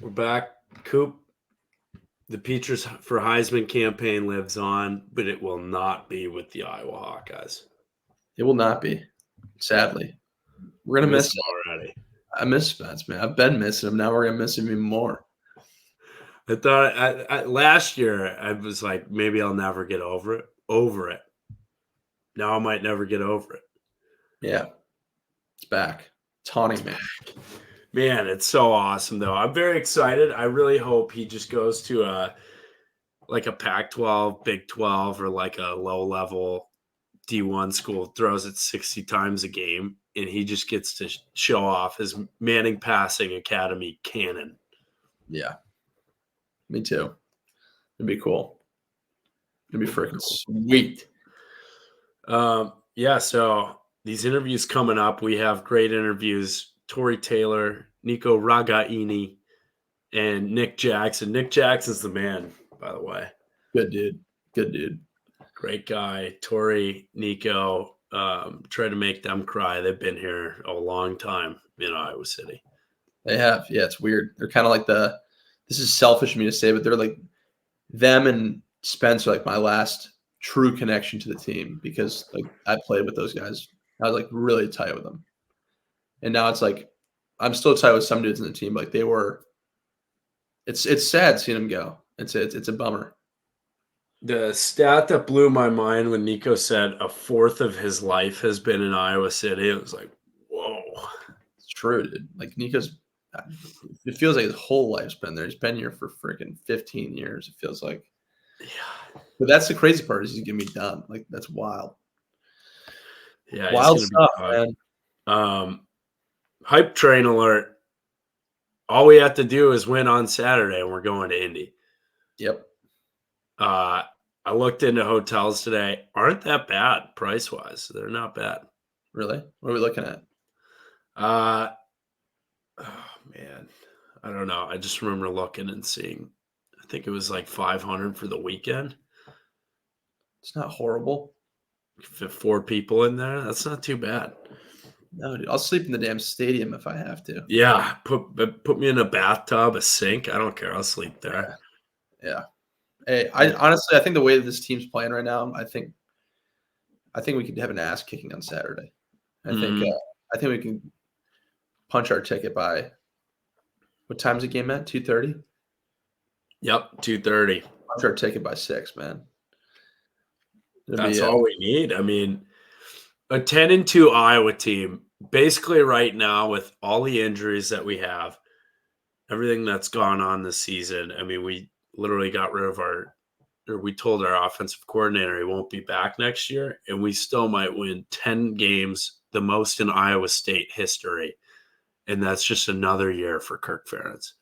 We're back. Coop, the Peaches for Heisman campaign lives on, but it will not be with the Iowa Hawkeyes. It will not be, sadly. We're going to miss him already. I miss Spence, man. I've been missing him. Now we're going to miss him even more. I thought last year I was like, maybe I'll never get over it. Now I might never get over it. Yeah. It's back. Taunting man. Man, it's so awesome, though. I'm very excited. I really hope he just goes to a Pac-12, Big 12, or like a low-level D1 school, throws it 60 times a game, and he just gets to show off his Manning Passing Academy cannon. Yeah. Me too. It'd be cool. It'd be freaking sweet. Yeah, so these interviews coming up, we have great interviews. Tory Taylor, Nico Ragaini, and Nick Jackson. Nick Jackson's the man, by the way. Good dude. Great guy. Tory, Nico, try to make them cry. They've been here a long time in Iowa City. They have. Yeah, it's weird. They're kind of like this is selfish of me to say, but they're like them and Spence are like my last true connection to the team because like I played with those guys. I was like really tight with them. And now it's like I'm still tight with some dudes in the team. Like they were. It's sad seeing them go. It's a bummer. The stat that blew my mind when Nico said a fourth of his life has been in Iowa City, it was like, whoa. It's true, dude. Like Nico's, it feels like his whole life's been there. He's been here for freaking 15 years. It feels like. Yeah. But that's the crazy part is he's gonna be done. Like that's wild. Yeah, wild stuff, man. Hype train alert. All we have to do is win on Saturday, and we're going to Indy. Yep. I looked into hotels today. Aren't that bad price-wise. They're not bad. Really? What are we looking at? Oh, man. I don't know. I just remember looking and seeing. I think it was like $500 for the weekend. It's not horrible. Fit 4 people in there. That's not too bad. No, dude. I'll sleep in the damn stadium if I have to. Yeah. Put me in a bathtub, a sink. I don't care. I'll sleep there. Yeah. Hey, I honestly, I think the way that this team's playing right now, I think we could have an ass kicking on Saturday. I think we can punch our ticket by what time's the game at? 2:30. Yep, 2:30. Punch our ticket by 6, man. That's all we need. I mean, a 10-2 Iowa team, basically right now with all the injuries that we have, everything that's gone on this season. I mean, we literally got rid of we told our offensive coordinator he won't be back next year, and we still might win 10 games, the most in Iowa State history. And that's just another year for Kirk Ferentz.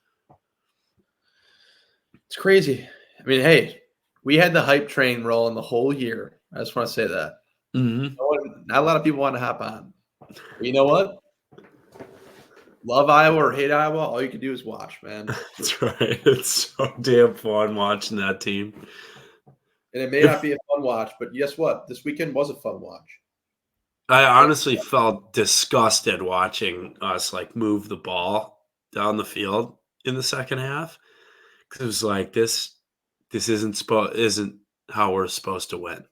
It's crazy. I mean, hey, we had the hype train rolling the whole year. I just want to say that. Mm-hmm. Not a lot of people want to hop on. But you know what? Love Iowa or hate Iowa, all you can do is watch, man. That's right. It's so damn fun watching that team. And it may not be a fun watch, but guess what? This weekend was a fun watch. I honestly felt disgusted watching us like move the ball down the field in the second half. Because it was like this isn't how we're supposed to win.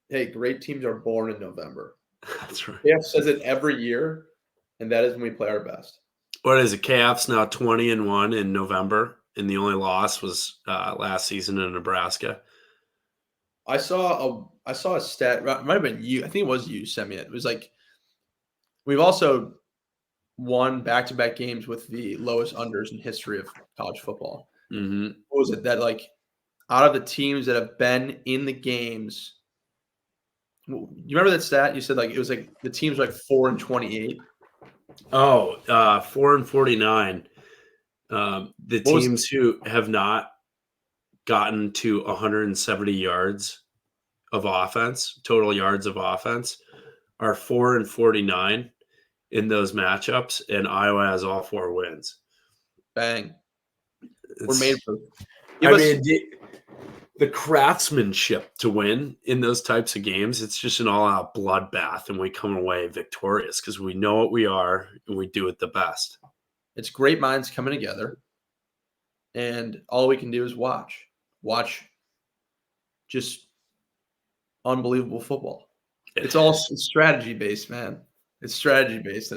Hey, great teams are born in November. That's right. KF says it every year, and that is when we play our best. What is it? KF's now 20-1 in November, and the only loss was last season in Nebraska. I saw a stat. It might have been you. I think it was you sent me it. It was like we've also won back-to-back games with the lowest unders in history of college football. Mm-hmm. What was it that like out of the teams that have been in the games? You remember that stat? You said like it was like the teams were like 4-28. Oh, 4-49. The teams who have not gotten to 170 yards of offense, total yards of offense, are 4-49 in those matchups, and Iowa has all 4 wins. Bang. We're made for the craftsmanship to win in those types of games, it's just an all-out bloodbath, and we come away victorious because we know what we are, and we do it the best. It's great minds coming together, and all we can do is watch just unbelievable football. It's strategy based, man. It's strategy based.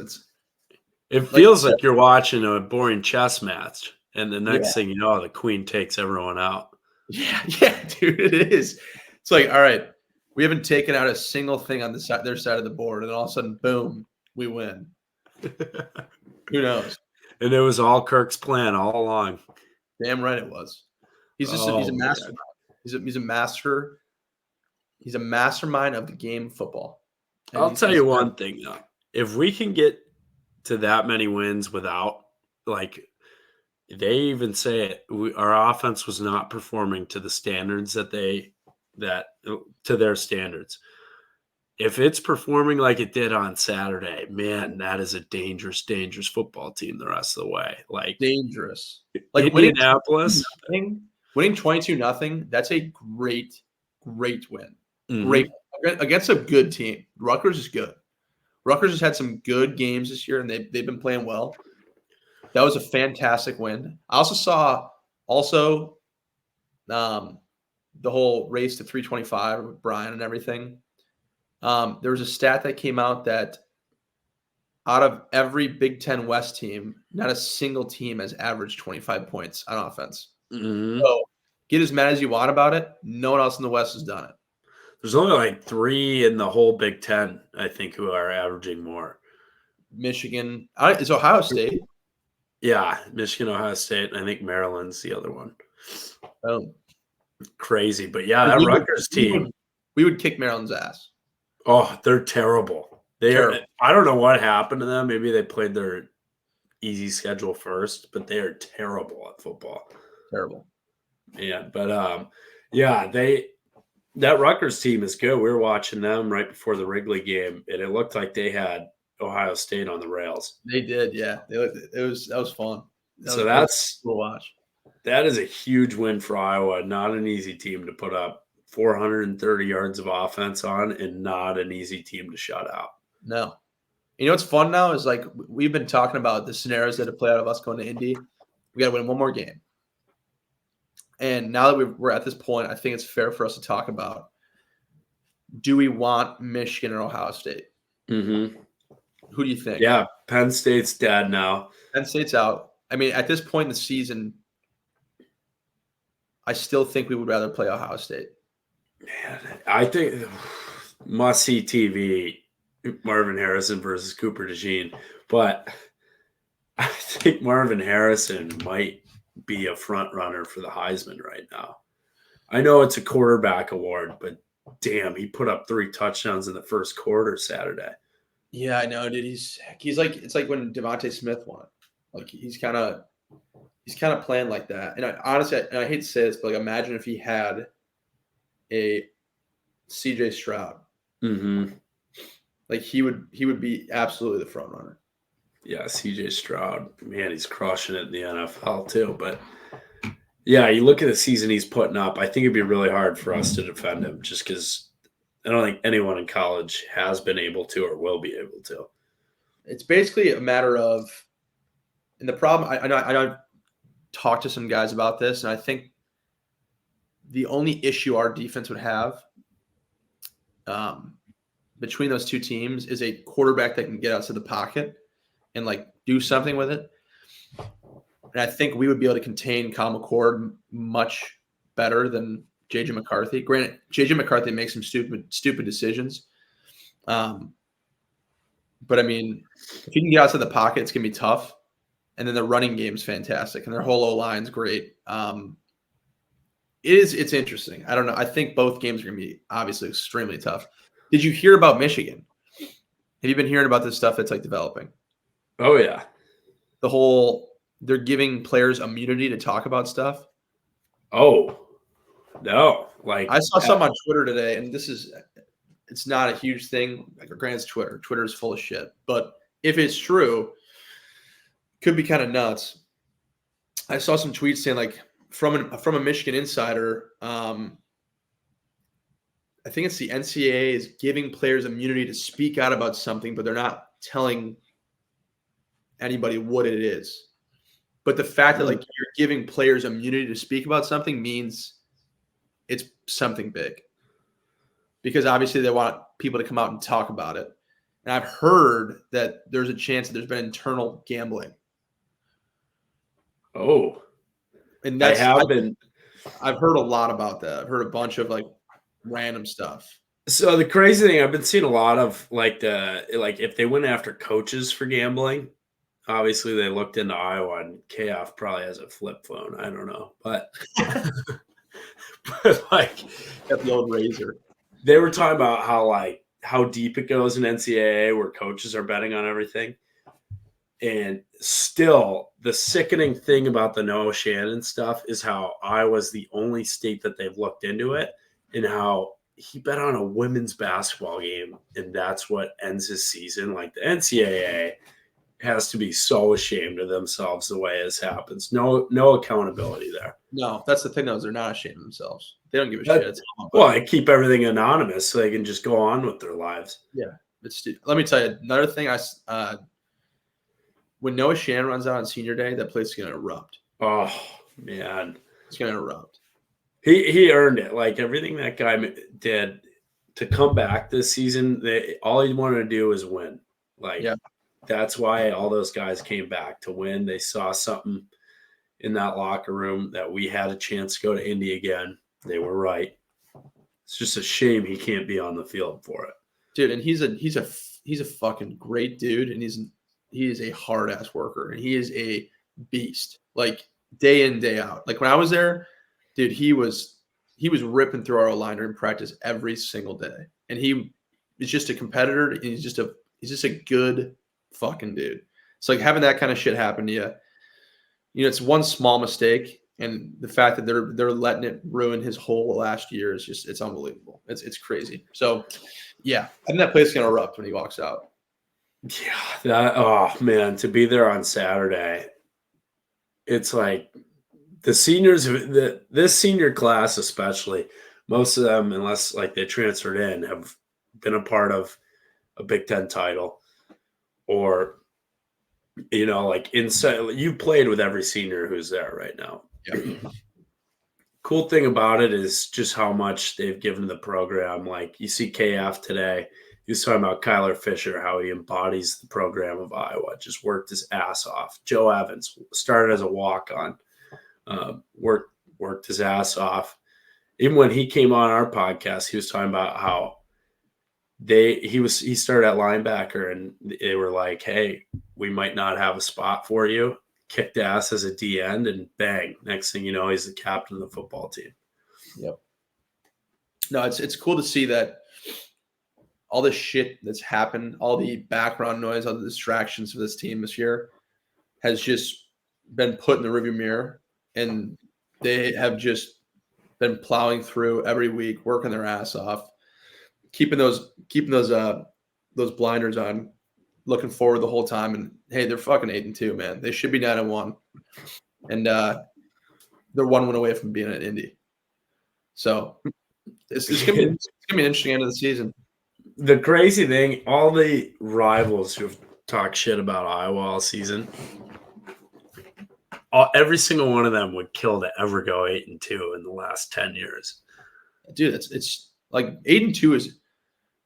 It feels like you're watching a boring chess match, and the next thing you know, the queen takes everyone out. Yeah, dude, it is. It's like, all right, we haven't taken out a single thing on their side of the board, and all of a sudden, boom, we win. Who knows? And it was all Kirk's plan all along. Damn right it was. He's a mastermind. He's a master. He's a mastermind of the game of football. And I'll tell you one thing though: if we can get to that many wins without, like, they even say it, our offense was not performing to the standards to their standards. If it's performing like it did on Saturday, man, that is a dangerous, dangerous football team the rest of the way. Like, dangerous. Like Indianapolis winning 22-0. That's a great win. Mm-hmm. Great against a good team. Rutgers is good. Rutgers has had some good games this year, and they've been playing well. That was a fantastic win. I also saw the whole race to 325 with Brian and everything. There was a stat that came out that out of every Big Ten West team, not a single team has averaged 25 points on offense. Mm-hmm. So get as mad as you want about it. No one else in the West has done it. There's only like 3 in the whole Big Ten, I think, who are averaging more. Michigan. Is Ohio State? Yeah, Michigan, Ohio State, and I think Maryland's the other one. Oh. Crazy. But yeah, that Rutgers team. We would kick Maryland's ass. Oh, they're terrible. I don't know what happened to them. Maybe they played their easy schedule first, but they are terrible at football. Terrible. Yeah, but that Rutgers team is good. We were watching them right before the Wrigley game, and it looked like they had Ohio State on the rails. They did, yeah. That was fun. That's cool to watch. That is a huge win for Iowa. Not an easy team to put up 430 yards of offense on, and not an easy team to shut out. No. You know what's fun now is, like, we've been talking about the scenarios that have played out of us going to Indy. We got to win one more game. And now that we're at this point, I think it's fair for us to talk about, do we want Michigan or Ohio State? Mm-hmm. Who do you think? Yeah, Penn State's dead now. Penn State's out. I mean, at this point in the season, I still think we would rather play Ohio State. Man, I think must-see TV, Marvin Harrison versus Cooper DeJean. But I think Marvin Harrison might be a front runner for the Heisman right now. I know it's a quarterback award, but damn, he put up 3 touchdowns in the first quarter Saturday. Yeah, I know, dude. He's like, it's like when Devontae Smith won. Like, he's kind of playing like that. And honestly, I hate to say this, but, like, imagine if he had a CJ Stroud. Mm-hmm. Like, he would be absolutely the front runner. Yeah, CJ Stroud, man, he's crushing it in the NFL too. But yeah, you look at the season he's putting up, I think it'd be really hard for us to defend him just because I don't think anyone in college has been able to or will be able to. It's basically a matter of, and the problem, I know I've talked to some guys about this, and I think the only issue our defense would have between those two teams is a quarterback that can get outside the pocket and, like, do something with it. And I think we would be able to contain Kyle McCord much better than J.J. McCarthy. Granted, J.J. McCarthy makes some stupid decisions. But, I mean, if you can get outside the pocket, it's going to be tough. And then the running game's fantastic, and their whole O-line's great. It's interesting. I don't know. I think both games are going to be obviously extremely tough. Did you hear about Michigan? Have you been hearing about this stuff that's, like, developing? Oh, yeah. They're giving players immunity to talk about stuff. Oh, no. Like, I saw something on Twitter today, and it's not a huge thing. Like, granted, it's Twitter. Twitter is full of shit. But if it's true, could be kind of nuts. I saw some tweets saying, like, from a Michigan insider, I think it's the NCAA is giving players immunity to speak out about something, but they're not telling anybody what it is. But the fact that like you're giving players immunity to speak about something means it's something big. Because obviously they want people to come out and talk about it. And I've heard that there's a chance that there's been internal gambling. Oh. And I've heard a lot about that. I've heard a bunch of like random stuff. So the crazy thing, I've been seeing a lot of like if they went after coaches for gambling, obviously they looked into Iowa, and KF probably has a flip phone. I don't know, but like got the old razor. They were talking about how deep it goes in NCAA, where coaches are betting on everything. And still, the sickening thing about the Noah Shannon stuff is how Iowa's the only state that they've looked into it, and how he bet on a women's basketball game, and that's what ends his season. Like, the NCAA has to be so ashamed of themselves the way this happens. No accountability there. No, that's the thing, though, is they're not ashamed of themselves. They don't give a shit. Well, they keep everything anonymous so they can just go on with their lives. Yeah. Let me tell you, another thing when Noah Shannon runs out on senior day, that place is going to erupt. Oh, man. It's going to erupt. He earned it. Like, everything that guy did to come back this season, all he wanted to do was win. Like, that's why all those guys came back, to win. They saw something in that locker room that we had a chance to go to Indy again. They were right. It's just a shame he can't be on the field for it. Dude, and he's a fucking great dude, and he is a hard ass worker, and he is a beast. Like, day in, day out. Like, when I was there, dude, he was ripping through our O-line in practice every single day. And he is just a competitor, and he's just a good fucking dude. So, like, having that kind of shit happen to you, it's one small mistake, and the fact that they're letting it ruin his whole last year is just, it's unbelievable. It's crazy. So, yeah, I think that place is gonna erupt when he walks out. Yeah, oh man, to be there on Saturday, it's like the seniors, this senior class especially, most of them, unless like they transferred in, have been a part of a Big Ten title, or like inside. You played with every senior who's there right now. Yeah. Cool thing about it is just how much they've given the program. Like, you see KF today. He was talking about Kyler Fisher, how he embodies the program of Iowa, just worked his ass off. Joe Evans started as a walk-on, worked his ass off. Even when he came on our podcast, he was talking about how he started at linebacker, and they were like, hey, we might not have a spot for you. Kicked ass as a D end, and bang, next thing you know, he's the captain of the football team. Yep. No, it's cool to see that all the shit that's happened, all the background noise, all the distractions for this team this year has just been put in the rearview mirror, and they have just been plowing through every week, working their ass off, keeping those blinders on, looking forward the whole time. And hey, they're fucking 8-2, man. They should be 9-1, and they're one win away from being at Indy. So it's gonna be an interesting end of the season. The crazy thing, all the rivals who've talked shit about Iowa all season, every single one of them would kill to ever go 8-2 in the last 10 years. Dude, it's like 8-2 is,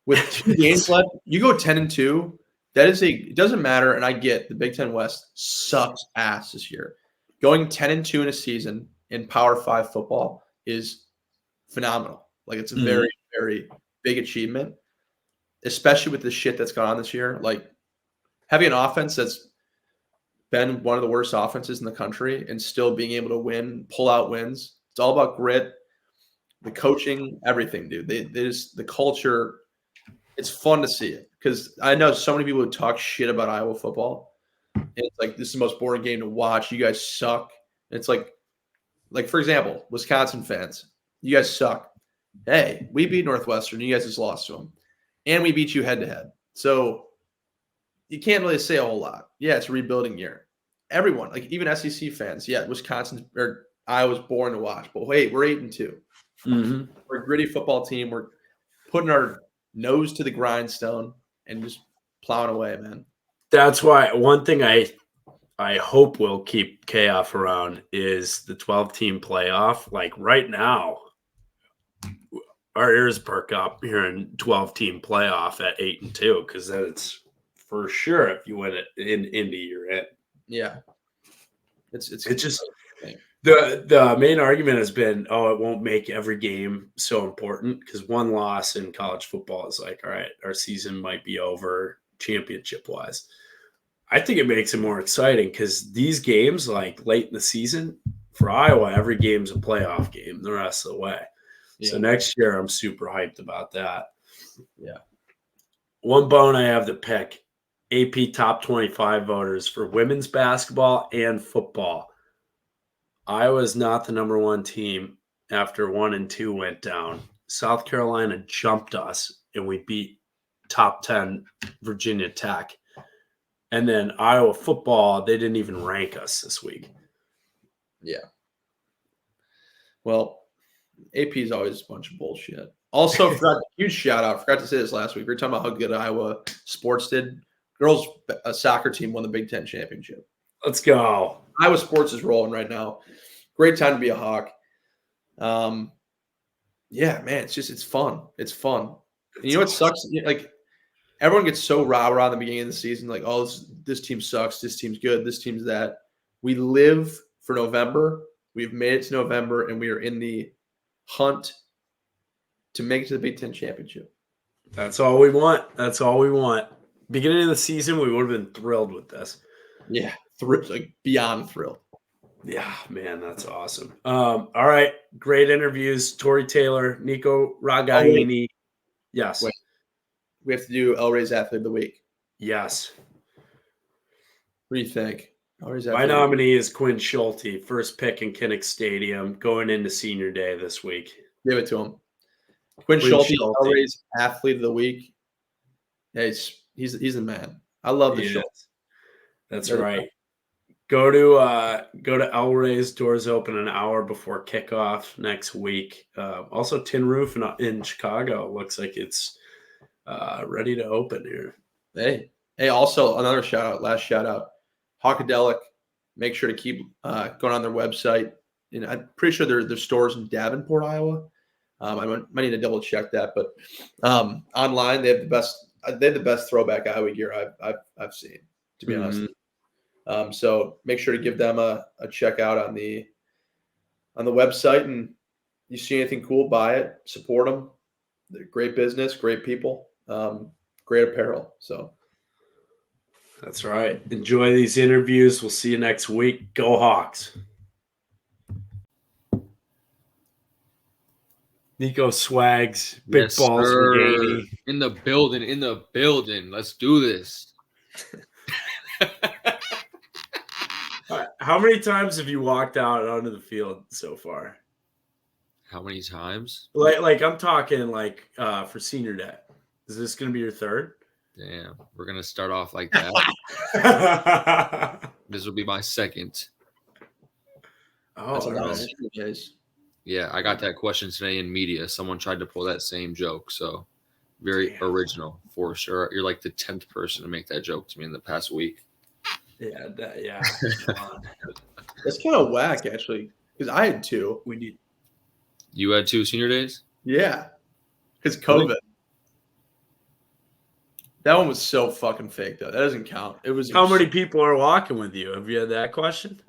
with 2 games left. You go 10-2. It doesn't matter. And I get the Big Ten West sucks ass this year. Going 10-2 in a season in Power 5 football is phenomenal. Like, it's a very, very big achievement, especially with the shit that's gone on this year. Like, having an offense that's been one of the worst offenses in the country and still being able to win, pull out wins. It's all about grit, the coaching, everything, dude. The culture. It's fun to see it, because I know so many people who talk shit about Iowa football. And it's like, this is the most boring game to watch. You guys suck. And it's like, for example, Wisconsin fans, you guys suck. Hey, we beat Northwestern. You guys just lost to them. And we beat you head-to-head. So you can't really say a whole lot. Yeah, it's a rebuilding year. Everyone, like even SEC fans, yeah, Wisconsin or Iowa's boring to watch. But wait, we're 8-2. Mm-hmm. We're a gritty football team. We're putting our nose to the grindstone and just plowing away, man. That's why one thing I I hope will keep KF around is the 12-team playoff. Like right now, our ears perk up here in 12-team playoff at 8-2 because then it's for sure if you win it in Indy, you're in. Yeah, it's just the main argument has been, it won't make every game so important because one loss in college football is like, all right, our season might be over championship wise. I think it makes it more exciting because these games, like late in the season, for Iowa, every game's a playoff game the rest of the way. Yeah. So next year, I'm super hyped about that. Yeah. One bone I have to pick, AP top 25 voters for women's basketball and football. Iowa's not the number one team after 1 and 2 went down. South Carolina jumped us, and we beat top 10 Virginia Tech. And then Iowa football, they didn't even rank us this week. Yeah. Well, AP is always a bunch of bullshit. Also, huge shout out. Forgot to say this last week. We were talking about how good Iowa sports did. Girls soccer team won the Big Ten championship. Let's go. Iowa sports is rolling right now. Great time to be a Hawk. Yeah, man, it's fun. It's fun. And you know what sucks? Like everyone gets so rah-rah in the beginning of the season, like, oh, this team sucks, this team's good, this team's that. We live for November. We've made it to November, and we are in the hunt to make it to the Big Ten championship. That's all we want. That's all we want. Beginning of the season, we would have been thrilled with this. Yeah, like beyond thrilled. Yeah, man, that's awesome. All right, great interviews. Tory Taylor, Nico Ragaini. Yes. Wait. We have to do El Rey's Athlete of the Week. Yes. What do you think? My nominee is Quinn Schulte, first pick in Kinnick Stadium, going into Senior Day this week. Give it to him. Quinn Schulte, El Rey's Athlete of the Week. Yeah, he's the man. I love the Schulte. That's right. Go to El Rey's. Doors open an hour before kickoff next week. Also, Tin Roof in Chicago looks like it's ready to open here. Hey. Also, another last shout out. Hawkadelic. Make sure to keep going on their website. And I'm pretty sure there's stores in Davenport, Iowa. I might need to double check that, but online they have the best throwback Iowa gear I've seen, to be honest. So make sure to give them a check out on the website, and you see anything cool, buy it, support them. They're great business, great people, great apparel. So that's right. Enjoy these interviews. We'll see you next week. Go Hawks. Nico Swags, big yes, balls, Ragaini. In the building. Let's do this. How many times have you walked out onto the field so far? How many times? Like I'm talking like for Senior Day. Is this going to be your third? Damn, we're going to start off like that. This will be my second. Oh, that's a lot of days. Yeah, I got that question today in media. Someone tried to pull that same joke. So very original for sure. You're like the 10th person to make that joke to me in the past week. Yeah. That's kind of whack, actually, because I had 2. You had 2 senior days? Yeah, because COVID. Really? That one was so fucking fake, though. That doesn't count. It was. How many people are walking with you? Have you had that question?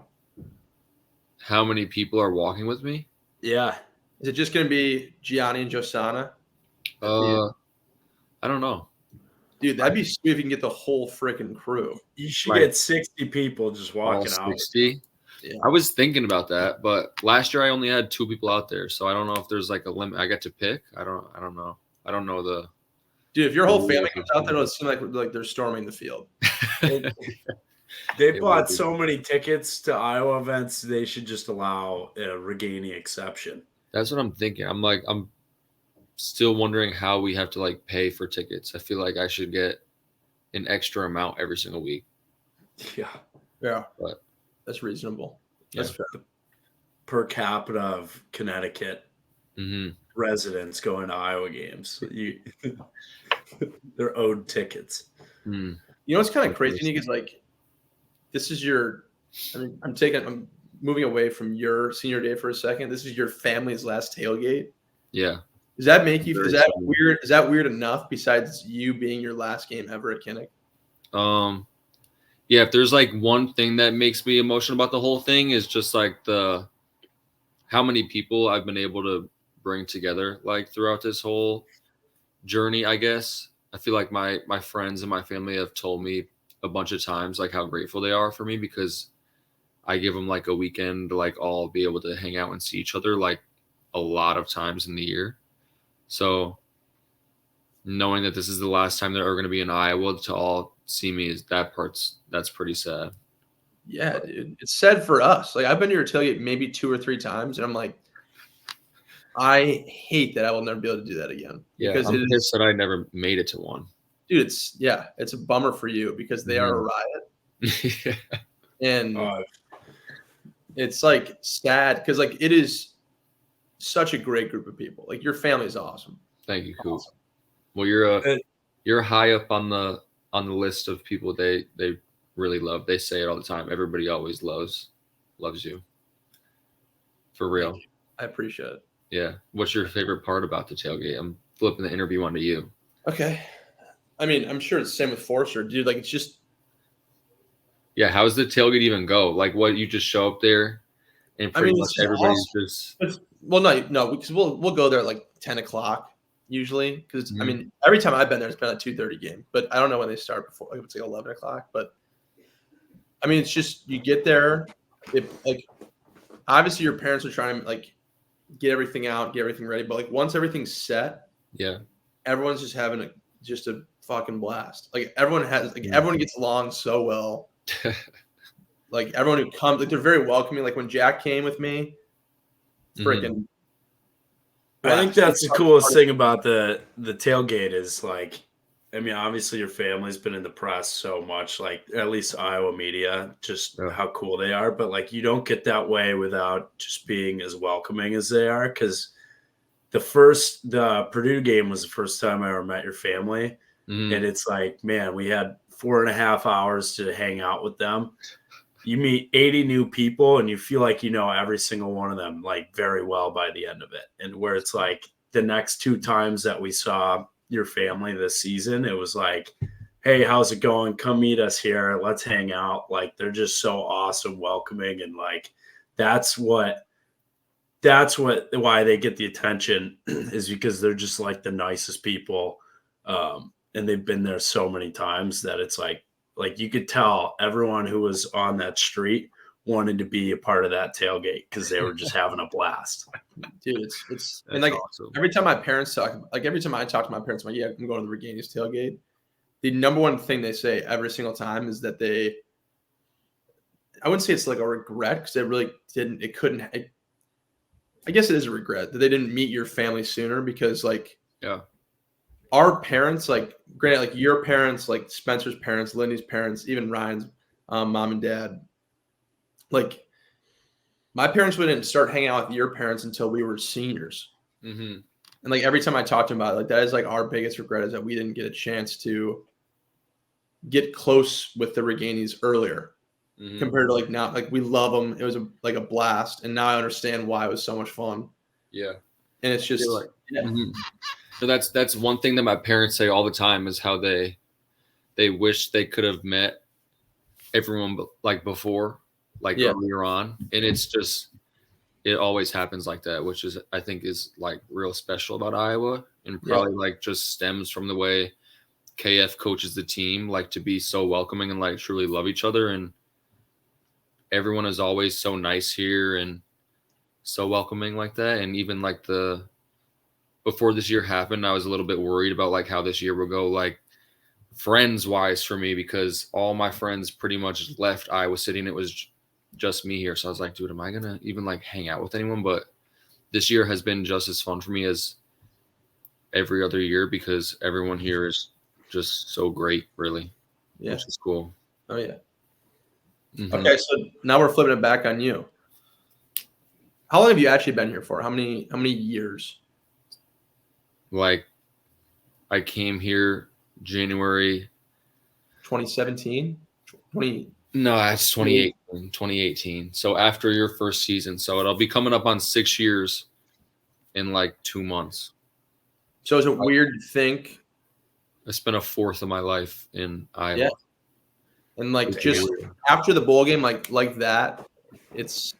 How many people are walking with me? Yeah. Is it just going to be Gianni and Josana? I don't know. Dude, that'd be sweet if you can get the whole freaking crew. You should get 60 people just walking out. 60? Yeah. I was thinking about that, but last year I only had 2 people out there, so I don't know if there's like a limit. I get to pick. I don't know. I don't know the. Dude, if your whole family comes out there, it'll seem like they're storming the field. They bought so many tickets to Iowa events, they should just allow a Ragaini exception. That's what I'm thinking. I'm still wondering how we have to like pay for tickets. I feel like I should get an extra amount every single week. Yeah, but that's reasonable. That's fair. Per capita of Connecticut residents going to Iowa games, they're owed tickets. You know what's kind of crazy, Nick, is like this is your. I mean, I'm moving away from your senior day for a second. This is your family's last tailgate. Yeah. Does that make you? Very Is that exciting. weird? Is that weird enough? Besides you being your last game ever at Kinnick. Yeah. If there's like one thing that makes me emotional about the whole thing is just like how many people I've been able to bring together like throughout this whole journey, I guess. I feel like my friends and my family have told me a bunch of times like how grateful they are for me because I give them like a weekend to like all be able to hang out and see each other like a lot of times in the year. So knowing that this is the last time they're going to be in Iowa to all see me that's pretty sad. Yeah, dude. It's sad for us. Like I've been to your tailgate maybe 2 or 3 times, and I'm like, I hate that I will never be able to do that again. Yeah, because I'm pissed that I never made it to one. Dude, it's a bummer for you because they are a riot. Yeah. And it's like sad because like it is such a great group of people. Like your family is awesome. Thank you, Coop. Awesome. Well, you're high up on the list of people they really love. They say it all the time. Everybody always loves you. For real. I appreciate it. Yeah. What's your favorite part about the tailgate? I'm flipping the interview onto you. Okay. I mean, I'm sure it's the same with Forster, dude. Like it's just. Yeah. How's the tailgate even go? Like what, you just show up there and pretty much everybody's awesome. Well, no, because we'll go there at like 10 o'clock usually. Because I mean, every time I've been there, it's been a 2:30 game. But I don't know when they start before. Like, it's like 11 o'clock. But I mean, it's just you get there. Like obviously your parents are trying to like get everything out, get everything ready. But like once everything's set, yeah, everyone's just having a fucking blast. Like everyone everyone gets along so well. Like everyone who comes, like they're very welcoming. Like when Jack came with me, freaking. I think that's the coolest thing about the tailgate is like, I mean, obviously your family's been in the press so much, like at least Iowa media, just how cool they are. But like, you don't get that way without just being as welcoming as they are. Because the Purdue game was the first time I ever met your family, and it's like, man, we had 4.5 hours to hang out with them. You meet 80 new people and you feel like you know every single one of them like very well by the end of it. And where it's like the next 2 times that we saw your family this season, it was like, hey, how's it going? Come meet us here. Let's hang out. Like they're just so awesome, welcoming. And like, that's why they get the attention is because they're just like the nicest people. And they've been there so many times that it's like you could tell everyone who was on that street wanted to be a part of that tailgate because they were just having a blast. Dude, it's and like awesome. Every time I talk to my parents, I'm like, yeah, I'm going to the Ragaini's tailgate. The number one thing they say every single time is that I wouldn't say it's like a regret because they really didn't. I guess it is a regret that they didn't meet your family sooner because like our parents, like granted, like your parents, like Spencer's parents, Lindy's parents, even Ryan's mom and dad, like my parents wouldn't start hanging out with your parents until we were seniors. And like every time I talk to them about it, like that is like our biggest regret is that we didn't get a chance to get close with the Ragainis earlier compared to like now. Like we love them. It was like a blast. And now I understand why it was so much fun. Yeah. And it's just like, So that's one thing that my parents say all the time is how they wish they could have met everyone like before, like earlier on. And it's just, it always happens like that, which is, I think is like real special about Iowa and probably like just stems from the way KF coaches the team, like to be so welcoming and like truly love each other. And everyone is always so nice here and so welcoming like that. And even like before this year happened, I was a little bit worried about like how this year will go, like friends wise for me, because all my friends pretty much left Iowa City and it was just me here. So I was like, dude, am I going to even like hang out with anyone? But this year has been just as fun for me as every other year because everyone here is just so great, really. Yeah. Which is cool. Oh yeah. Okay. So now we're flipping it back on you. How long have you actually been here for? How many years? Like I came here January 2017, No, that's 2018. So after your first season. So it'll be coming up on 6 years in like 2 months. So is it weird to think? I spent a fourth of my life in Iowa. Yeah. And like just after the bowl game, like that, it's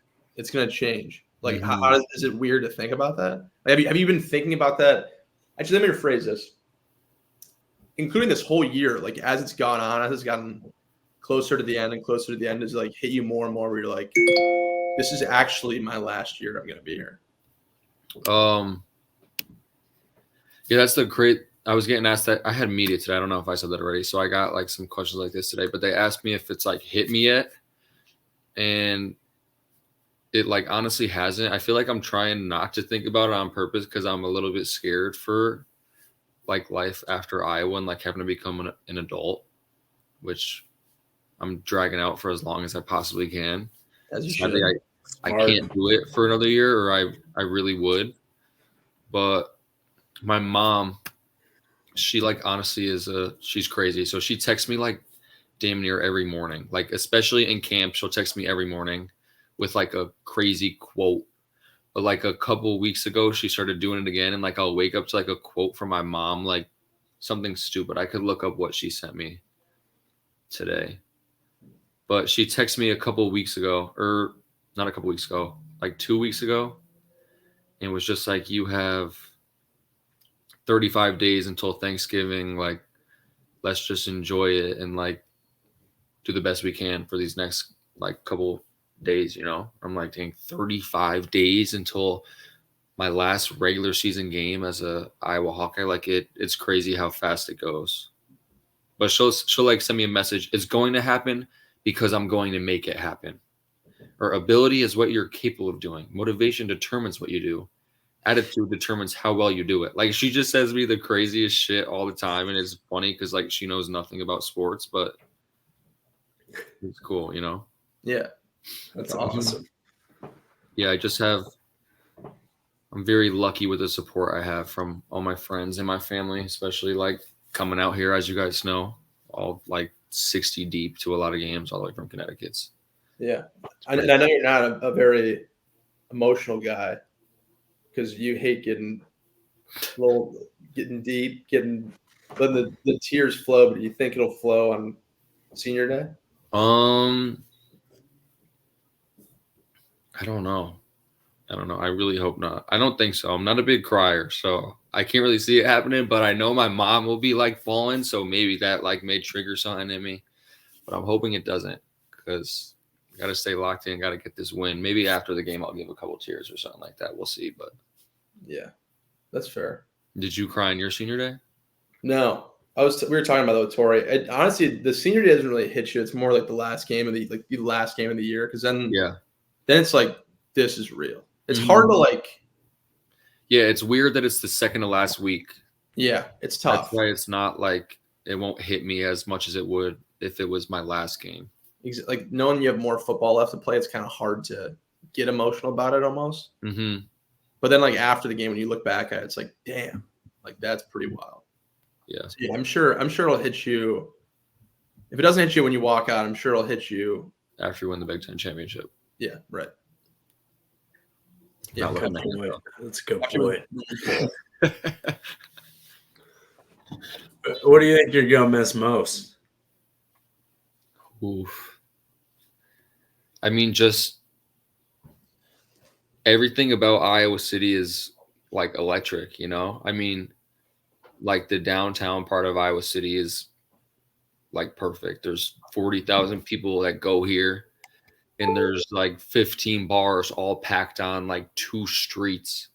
gonna change. Like how is it weird to think about that? Like, have you been thinking about that? Actually, let me rephrase this. Including this whole year, like as it's gone on, as it's gotten closer to the end and closer to the end, is like hit you more and more where you're like, this is actually my last year I'm gonna be here. Yeah, that's the great. I was getting asked that. I had media today. I don't know if I said that already. So I got like some questions like this today, but they asked me if it's like hit me yet. And it like honestly hasn't. I feel like I'm trying not to think about it on purpose because I'm a little bit scared for like life after Iowa and like having to become an adult, which I'm dragging out for as long as I possibly can. As you should. I can't do it for another year, or I really would. But my mom, she like honestly she's crazy. So she texts me like damn near every morning, like especially in camp. She'll text me every morning with like a crazy quote. But like a couple weeks ago, she started doing it again, and like I'll wake up to like a quote from my mom, like something stupid. I could look up what she sent me today, but she texted me a couple weeks ago, or not a couple weeks ago, like 2 weeks ago, and was just like, you have 35 days until Thanksgiving. Like, let's just enjoy it and like do the best we can for these next like couple days, you know? I'm like, dang, 35 days until my last regular season game as a Iowa Hawkeye. Like it's crazy how fast it goes. But she'll like send me a message. It's going to happen because I'm going to make it happen. Or ability is what you're capable of doing. Motivation determines what you do. Attitude determines how well you do it. Like she just says me the craziest shit all the time, and it's funny because like she knows nothing about sports, but it's cool, you know? Yeah, that's awesome. Yeah, I'm very lucky with the support I have from all my friends and my family, especially like coming out here, as you guys know, all like 60 deep to a lot of games all the way from Connecticut. Yeah, and I know you're not a very emotional guy because you hate getting deep, letting the tears flow. But do you think it'll flow on senior day? I don't know. I really hope not. I don't think so. I'm not a big crier, so I can't really see it happening, but I know my mom will be like falling, so maybe that like may trigger something in me. But I'm hoping it doesn't, because I got to stay locked in, got to get this win. Maybe after the game I'll give a couple tears or something like that. We'll see, but yeah, that's fair. Did you cry on your senior day? No. We were talking about that with Tory. Honestly, the senior day doesn't really hit you. It's more like the last game of the last game of the year, because then it's like, this is real. It's hard to like. Yeah, it's weird that it's the second to last week. Yeah, it's tough. That's why it's not like it won't hit me as much as it would if it was my last game. Like knowing you have more football left to play, it's kind of hard to get emotional about it almost. Mm-hmm. But then like after the game, when you look back at it, it's like, damn, like that's pretty wild. Yeah. So, yeah, I'm sure it'll hit you. If it doesn't hit you when you walk out, I'm sure it'll hit you after you win the Big Ten championship. Yeah, right. Yeah, that's a good point. What do you think you're gonna miss most? Oof. I mean, just everything about Iowa City is like electric, you know? I mean, like the downtown part of Iowa City is like perfect. There's 40,000 people that go here, and there's like 15 bars all packed on like 2 streets.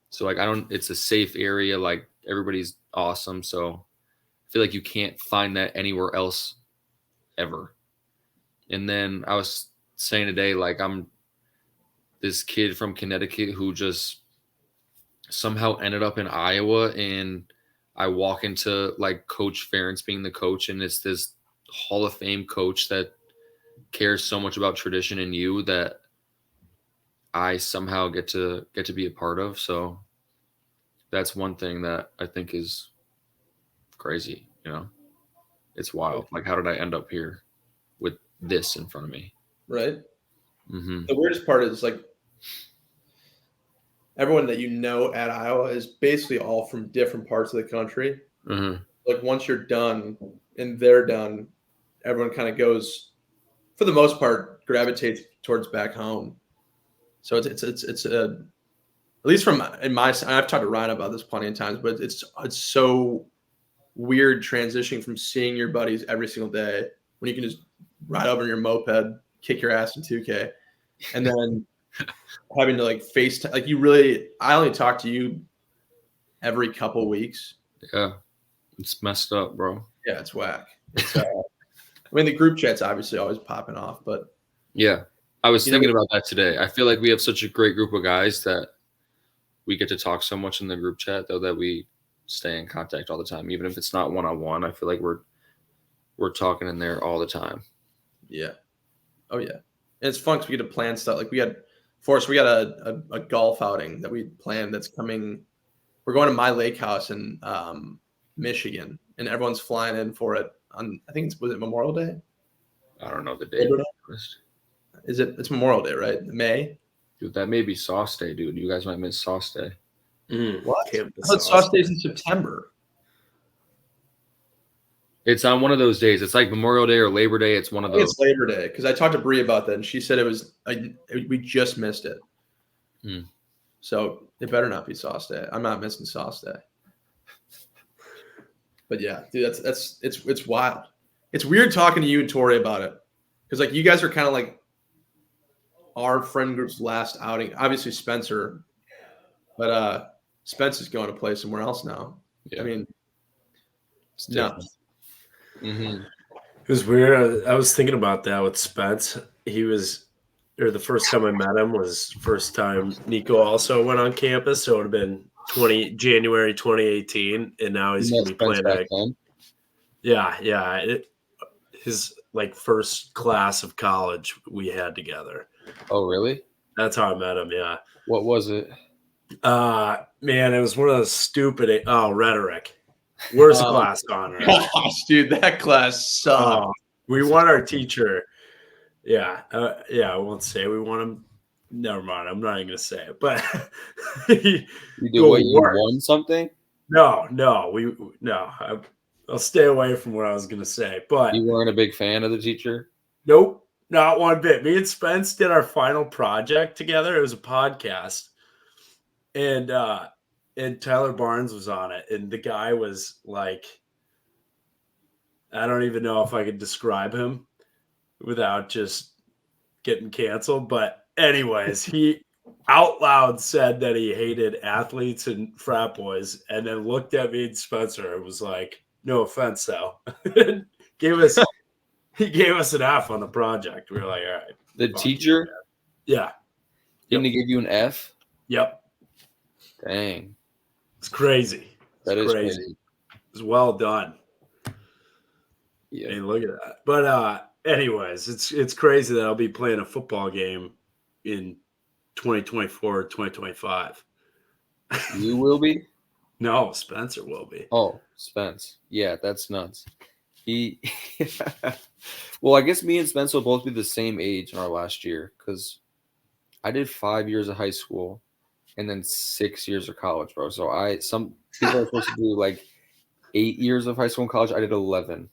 So like it's a safe area. Like everybody's awesome. So I feel like you can't find that anywhere else ever. And then I was saying today, like I'm this kid from Connecticut who just somehow ended up in Iowa, and I walk into like Coach Ferentz being the coach, and it's this Hall of Fame coach that cares so much about tradition and you that I somehow get to be a part of. So that's one thing that I think is crazy, you know. It's wild. Like, how did I end up here with this in front of me. Right. Mm-hmm. The weirdest part is like everyone that you know at Iowa is basically all from different parts of the country. Mm-hmm. Like once you're done and they're done, everyone kind of goes, for the most part, gravitates towards back home. So it's a, at least from in my, I've talked to Ryan about this plenty of times, but it's so weird transitioning from seeing your buddies every single day when you can just ride over in your moped, kick your ass in 2K, and then having to like FaceTime. Like I only talk to you every couple of weeks. Yeah, it's messed up, bro. Yeah, it's whack. It's, I mean, the group chat's obviously always popping off, but yeah, I was thinking about that today. I feel like we have such a great group of guys that we get to talk so much in the group chat, though, that we stay in contact all the time, even if it's not one-on-one. I feel like we're talking in there all the time. Yeah. Oh yeah. And it's fun because we get to plan stuff. Like we got a golf outing that we planned that's coming. We're going to my lake house in Michigan, and everyone's flying in for it on, I think was it Memorial Day? I don't know the date. It's Memorial Day, right? May? Dude, that may be Sauce Day, dude. You guys might miss Sauce Day. What? I thought Sauce Day's in September. It's on one of those days. It's like Memorial Day or Labor Day. It's one of those. It's Labor Day because I talked to Bree about that, and she said we just missed it. So it better not be Sauce Day. I'm not missing Sauce Day. But yeah, dude, it's wild. It's weird talking to you and Tory about it because like you guys are kind of like our friend group's last outing. Obviously Spencer, but Spence is going to play somewhere else now. Yeah. I mean, it's nuts. Mm-hmm. It was weird. I was thinking about that with Spence. The first time I met him was first time Nico also went on campus. So it would have been January 2018, and now he's going to be playing back then. Yeah. His like first class of college we had together. Oh, really? That's how I met him. Yeah. What was it? Man, it was one of those stupid rhetoric. Worst class on earth. Gosh, dude, that class sucked. We want our teacher. Yeah, I won't say we want him. Never mind. I'm not even gonna say it. But you won something? No. I'll stay away from what I was gonna say. But you weren't a big fan of the teacher? Nope, not one bit. Me and Spence did our final project together. It was a podcast, and Tyler Barnes was on it, and the guy was like, I don't even know if I could describe him without just getting canceled. But anyways, he out loud said that he hated athletes and frat boys, and then looked at me and Spencer and was like, no offense though. He gave us an F on the project. We were like, all right. The teacher? Yeah. Didn't he give you an F? Yep. Dang. It's crazy. That is crazy. It's well done. Yeah. Hey, look at that. But anyways, it's crazy that I'll be playing a football game in 2024 or 2025. You will be? No, Spencer will be. Oh, Spence. Yeah, that's nuts. Well, I guess me and Spence will both be the same age in our last year because I did 5 years of high school and then 6 years of college, bro. So some people are supposed to do like 8 years of high school and college. I did 11.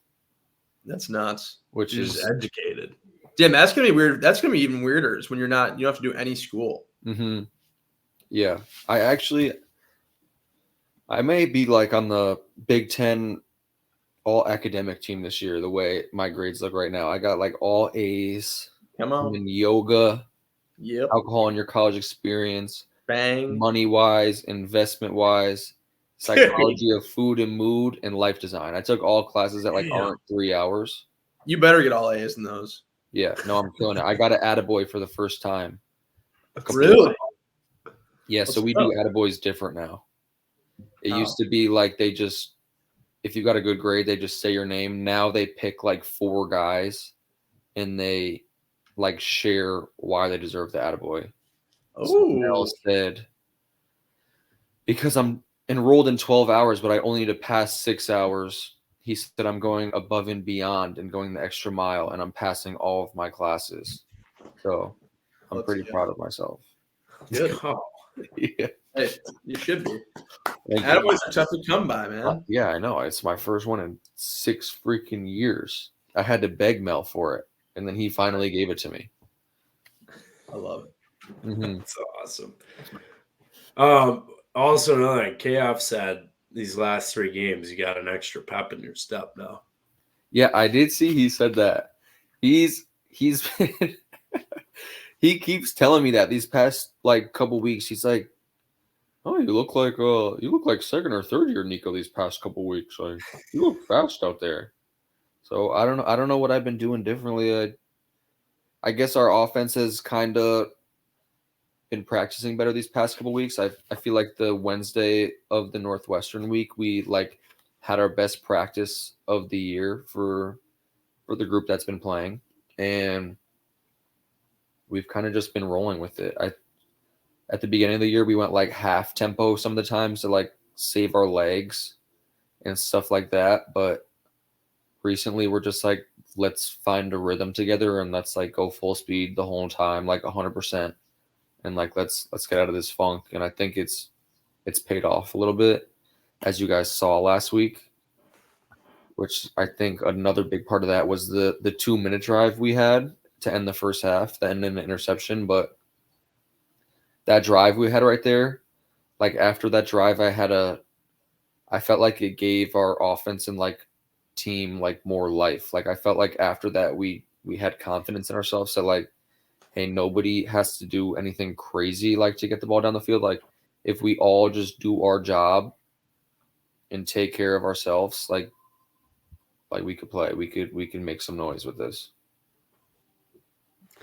That's nuts. Which is educated. Damn, that's gonna be weird. That's gonna be even weirder is when you don't have to do any school. Mm-hmm. Yeah, I may be like on the Big Ten all academic team this year. The way my grades look right now, I got like all A's. Come on, in yoga. Yep. Alcohol in your college experience. Bang. Money wise, investment wise. Psychology of food and mood, and life design. I took all classes that aren't 3 hours. You better get all A's in those. Yeah, no, I'm killing it. I got an attaboy for the first time. Really? Yeah, so we do attaboys different now. It used to be like they just, if you got a good grade, they just say your name. Now they pick like 4 guys, and they like share why they deserve the attaboy. Someone else said, because I'm enrolled in 12 hours, but I only need to pass 6 hours he said I'm going above and beyond and going the extra mile, and I'm passing all of my classes. So I'm pretty proud of myself. Good. Oh. Yeah. Hey, you should be. Attaboys are tough to come by, man. Yeah, I know. It's my first one in 6 freaking years. I had to beg Mel for it, and then he finally gave it to me. I love it. Mm-hmm. That's awesome. Also, another thing, KF said these last 3 games, you got an extra pep in your step now. Yeah, I did see he said that. He's been he keeps telling me that these past like couple weeks. He's like, "Oh, you look like second or third year Nico these past couple weeks. Like, you look fast out there." So I don't know what I've been doing differently. I guess our offense has kind of been practicing better these past couple weeks. I feel like the Wednesday of the Northwestern week, we like had our best practice of the year for the group that's been playing, and we've kind of just been rolling with it. At the beginning of the year, we went like half tempo some of the times to like save our legs and stuff like that, but recently we're just like, let's find a rhythm together and let's like go full speed the whole time, like 100%. And like let's get out of this funk. And I think it's paid off a little bit, as you guys saw last week, which I think another big part of that was the 2-minute drive we had to end the first half, that ended in an interception. But that drive we had right there, like after that drive, I felt like it gave our offense and like team like more life. Like I felt like after that we had confidence in ourselves. So like, hey, nobody has to do anything crazy like to get the ball down the field. Like if we all just do our job and take care of ourselves, like we could play. We can make some noise with this.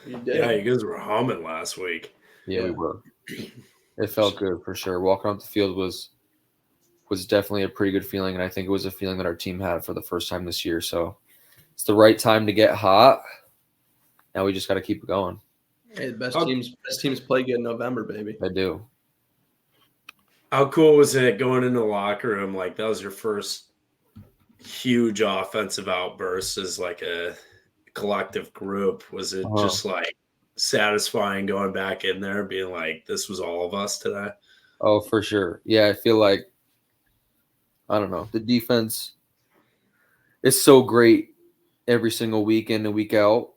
Yeah, you guys were humming last week. Yeah, we were. It felt good for sure. Walking off the field was definitely a pretty good feeling, and I think it was a feeling that our team had for the first time this year. So it's the right time to get hot. Now we just got to keep it going. Hey, the best teams play good in November, baby. They do. How cool was it going into the locker room? Like that was your first huge offensive outburst as like a collective group. Was it just like satisfying going back in there being like, this was all of us today? Oh, for sure. Yeah, I feel like, I don't know, the defense is so great every single week in and week out.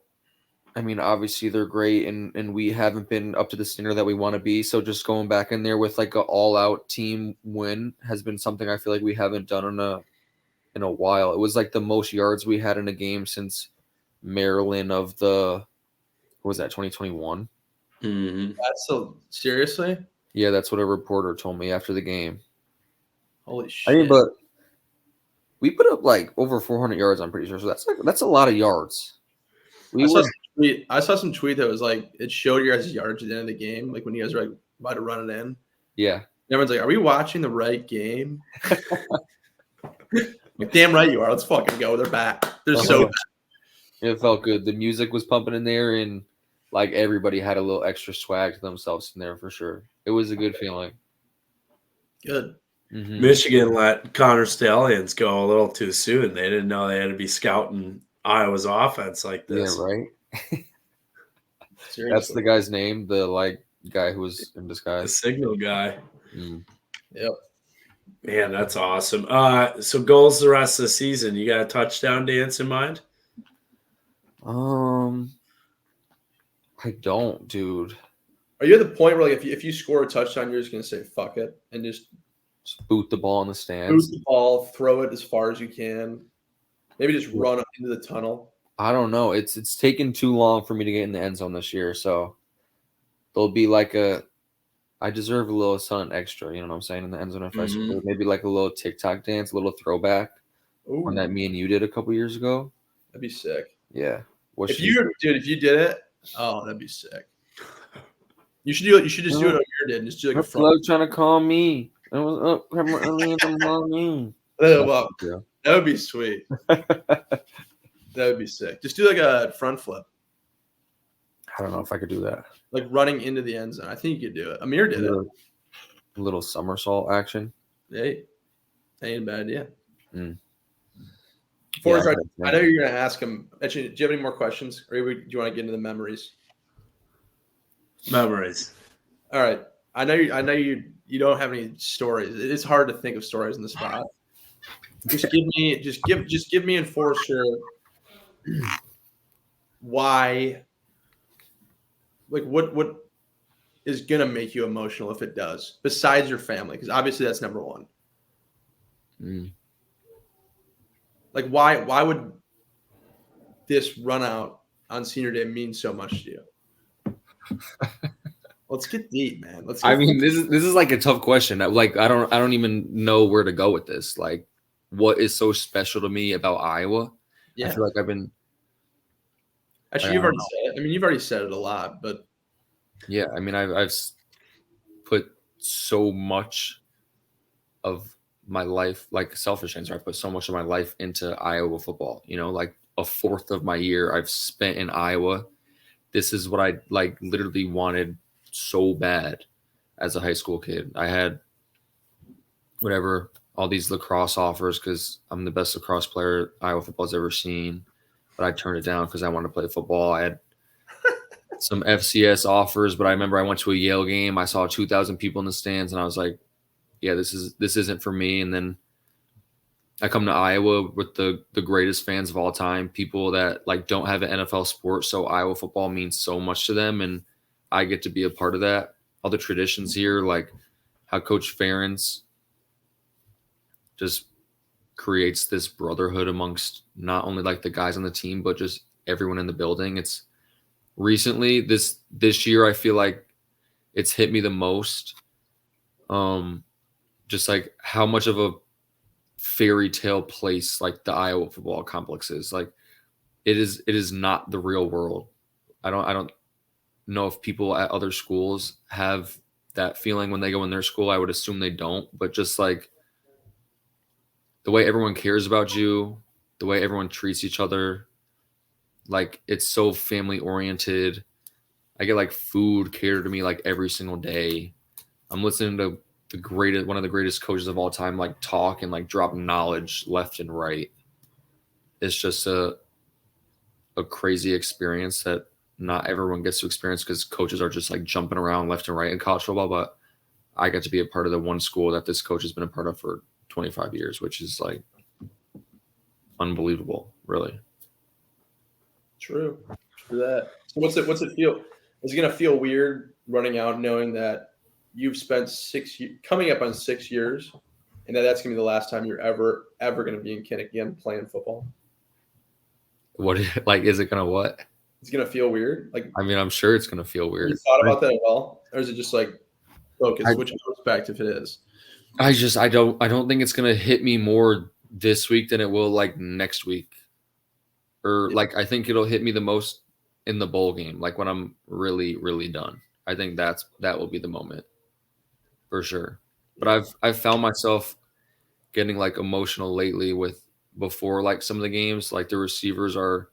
I mean, obviously they're great, and we haven't been up to the standard that we want to be. So just going back in there with like an all-out team win has been something I feel like we haven't done in a while. It was like the most yards we had in a game since Maryland of what was that, 2021? Mm-hmm. That's so seriously? Yeah, that's what a reporter told me after the game. Holy shit! I mean, but we put up like over 400 yards. I'm pretty sure. So that's a lot of yards. I saw some tweet that was like it showed your guys' yards at the end of the game, like when you guys were like about to run it in. Yeah. And everyone's like, "Are we watching the right game?" Like, damn right you are. Let's fucking go. They're back. They're so back. It felt good. The music was pumping in there, and like everybody had a little extra swag to themselves in there for sure. It was a good feeling. Good. Mm-hmm. Michigan let Connor Stallions go a little too soon. They didn't know they had to be scouting Iowa's offense like this. Yeah, right. That's the guy's name, the like guy who was in disguise. The signal guy. Mm. Yep. Man, that's awesome. So goals the rest of the season. You got a touchdown dance in mind? I don't, dude. Are you at the point where like if you score a touchdown, you're just gonna say fuck it and just boot the ball in the stands? Boot the ball, throw it as far as you can. Maybe just run up into the tunnel. I don't know. It's taken too long for me to get in the end zone this year, so there'll be like I deserve a little something extra, you know what I'm saying, in the end zone if I score. Maybe like a little TikTok dance, a little throwback on that me and you did a couple years ago. That'd be sick. Yeah. If you did it, oh, that'd be sick. You should do it. You should just do it like you did. Just do like a front. Trying to call me. It was up early in the morning. Well, that would be sweet. That would be sick. Just do like a front flip. I don't know if I could do that. Like running into the end zone. I think you could do it. Amir did it. A little somersault action. Hey, ain't a bad idea. I know you're going to ask him. Actually, do you have any more questions, or do you want to get into the memories? Memories. All right. I know you don't have any stories. It's hard to think of stories in the spot. Just give me Enforcer why, like what is gonna make you emotional if it does, besides your family, because obviously that's number one. Like why would this run out on senior day mean so much to you? Let's get deep, man. This is like a tough question. Like I don't even know where to go with this. Like, what is so special to me about Iowa? Yeah. I feel like I've been. Actually, you've already said it. I mean, you've already said it a lot, but yeah, I mean, I've put so much of my life, like selfish answer, I put so much of my life into Iowa football. You know, like a fourth of my year I've spent in Iowa. This is what I like literally wanted so bad as a high school kid. I had all these lacrosse offers because I'm the best lacrosse player Iowa football's ever seen, but I turned it down because I wanted to play football. I had some FCS offers, but I remember I went to a Yale game. I saw 2,000 people in the stands, and I was like, yeah, this isn't for me. And then I come to Iowa with the greatest fans of all time, people that like don't have an NFL sport, so Iowa football means so much to them, and I get to be a part of that. All the traditions here, like how Coach Ferentz just creates this brotherhood amongst not only like the guys on the team, but just everyone in the building. It's recently this year, I feel like it's hit me the most. Just like how much of a fairy tale place like the Iowa football complex is. Like it is not the real world. I don't know if people at other schools have that feeling when they go in their school. I would assume they don't, but just like the way everyone cares about you, the way everyone treats each other, like it's so family oriented. I get like food catered to me like every single day. I'm listening to one of the greatest coaches of all time, like talk and like drop knowledge left and right. It's just a crazy experience that not everyone gets to experience because coaches are just like jumping around left and right in college football. But I got to be a part of the one school that this coach has been a part of for 25 years, which is like unbelievable, really. True that. So what's it feel? Is it gonna feel weird running out knowing that you've spent coming up on 6 years, and that's gonna be the last time you're ever gonna be in Kinnick again playing football? What like is it gonna what? It's gonna feel weird. Like I mean, I'm sure it's gonna feel weird. Have you thought about that at all, or is it just like focus? Which respect if it is? I don't think it's gonna hit me more this week than it will like next week, or like I think it'll hit me the most in the bowl game, like when I'm really really done. I think that will be the moment for sure. But I've found myself getting like emotional lately before like some of the games. Like the receivers are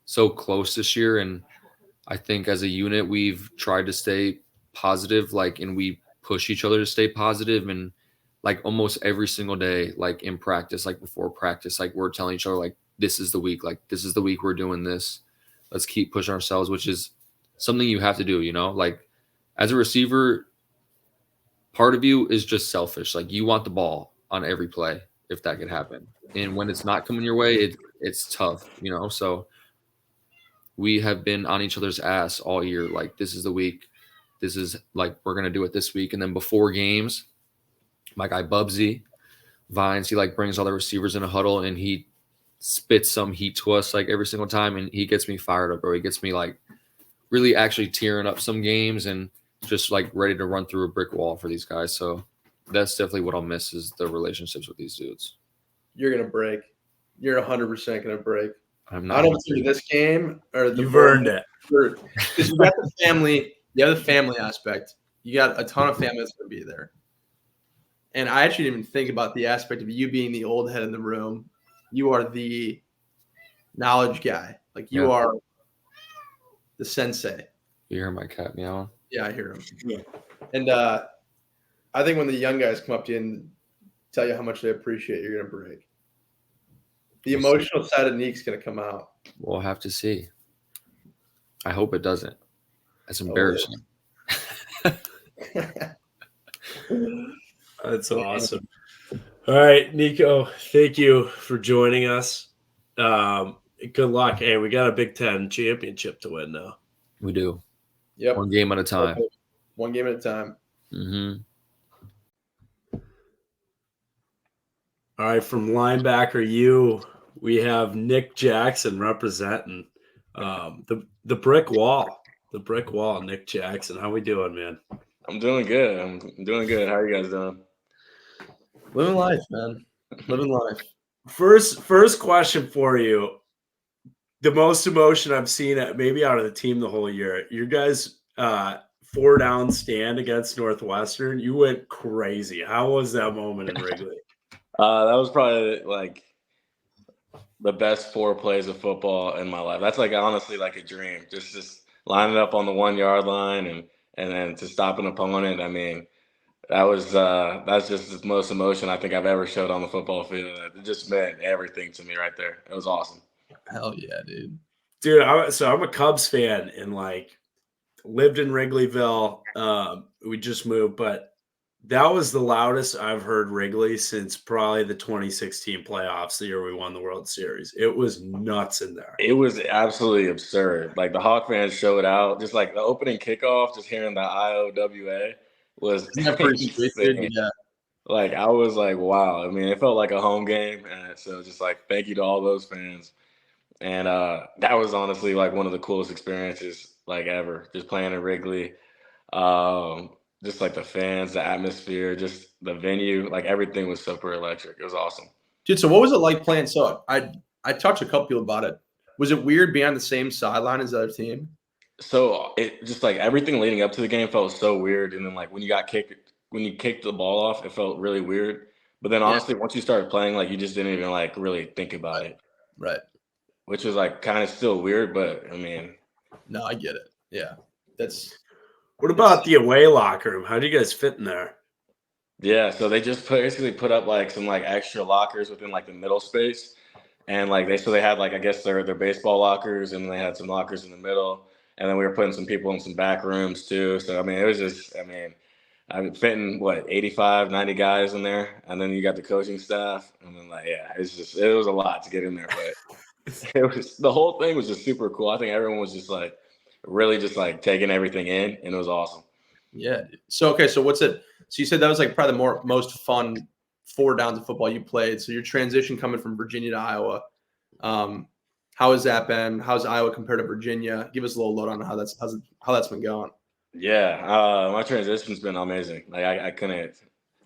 so close this year, and I think as a unit we've tried to stay positive, like, and we push each other to stay positive, and like almost every single day, like in practice, like before practice, like we're telling each other like this is the week we're doing this. Let's keep pushing ourselves, which is something you have to do, you know, like as a receiver, part of you is just selfish. Like you want the ball on every play if that could happen. And when it's not coming your way, it's tough, you know? So we have been on each other's ass all year. Like this is the week. This is like, we're going to do it this week. And then before games, my guy Bubsy Vines, he like brings all the receivers in a huddle and he spits some heat to us like every single time. And he gets me fired up, or he gets me like really actually tearing up some games and just like ready to run through a brick wall for these guys. So that's definitely what I'll miss is the relationships with these dudes. You're going to break. You're 100% going to break. I'm not. I don't think this game or you've earned it. Because you got the family, you have the family aspect. You got a ton of family that's going to be there. And I actually didn't even think about the aspect of you being the old head in the room. You are the knowledge guy. Like you are the sensei. You hear my cat meowing? Yeah, I hear him. Yeah. And I think when the young guys come up to you and tell you how much they appreciate, you're going to break. The emotional side of Nick's going to come out. We'll have to see. I hope it doesn't. That's embarrassing. That's awesome. All right, Nico, thank you for joining us. Good luck. Hey, we got a Big Ten championship to win now. We do. Yep. One game at a time. One game at a time. Mm-hmm. All right, from linebacker U, we have Nick Jackson representing the brick wall. The brick wall, Nick Jackson. How we doing, man? I'm doing good. I'm doing good. How are you guys doing? Living life, man. Living life. First question for you. The most emotion I've seen maybe out of the team the whole year. You guys 4-down stand against Northwestern. You went crazy. How was that moment in Wrigley? That was probably like the best 4 plays of football in my life. That's like honestly like a dream. Just lining up on the 1-yard line and then to stop an opponent. I mean, that's just the most emotion I think I've ever showed on the football field. It just meant everything to me right there. It was awesome. Hell yeah, dude. Dude, I'm a Cubs fan and like lived in Wrigleyville. We just moved, but that was the loudest I've heard Wrigley since probably the 2016 playoffs, the year we won the World Series. It was nuts in there. It was absolutely absurd. Like the Hawk fans showed out. Just like the opening kickoff, just hearing the IOWA was insane. Yeah. Like I was like, wow. I mean, it felt like a home game. And so just like thank you to all those fans. And that was honestly like one of the coolest experiences like ever. Just playing in Wrigley. Just like the fans, the atmosphere, just the venue, like everything was super electric. It was awesome. Dude, so what was it like playing? So I talked to a couple people about it. Was it weird being on the same sideline as the other team? So it just like everything leading up to the game felt so weird. And then like when you kicked the ball off, it felt really weird. But then honestly, once you started playing, like you just didn't even like really think about it. Right. Which was like kind of still weird, but I mean. No, I get it. Yeah. What about the away locker room? How do you guys fit in there? Yeah, so they just basically put up like some like extra lockers within like the middle space. And like they had like I guess their baseball lockers and they had some lockers in the middle. And then we were putting some people in some back rooms too. So I mean it was just I'm fitting 85, 90 guys in there. And then you got the coaching staff. And then like it was a lot to get in there, but the whole thing was just super cool. I think everyone was just like really just like taking everything in, and it was awesome. Yeah. So what's it? So you said that was like probably the most fun 4 downs of football you played. So your transition coming from Virginia to Iowa, how has that been? How's Iowa compared to Virginia? Give us a little load on how that's been going. Yeah, my transition's been amazing. Like I couldn't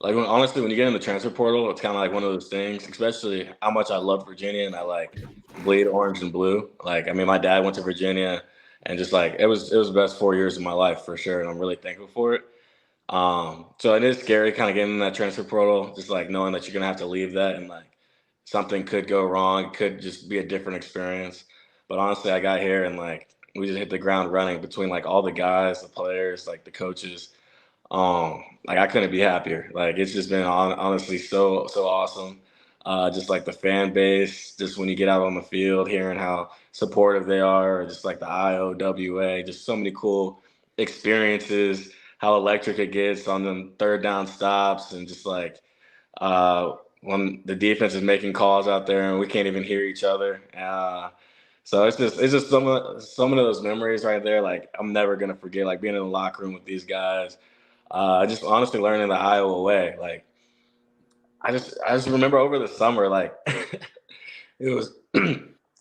like honestly when you get in the transfer portal, it's kind of like one of those things. Especially how much I love Virginia and I like bleed orange and blue. Like I mean, my dad went to Virginia. And just like it was the best 4 years of my life for sure, and I'm really thankful for it. So it is scary kind of getting in that transfer portal, just like knowing that you're gonna have to leave that and like something could go wrong, it could just be a different experience. But honestly, I got here and like we just hit the ground running between like all the guys, the players, like the coaches. Like I couldn't be happier. Like it's just been honestly so awesome. Just like the fan base, just when you get out on the field, hearing how supportive they are, or just like the IOWA, just so many cool experiences, how electric it gets on them 3rd down stops, and just like when the defense is making calls out there and we can't even hear each other. So it's just some of those memories right there. Like I'm never gonna forget, like being in the locker room with these guys. Just honestly learning the Iowa way. Like I just remember over the summer, like it was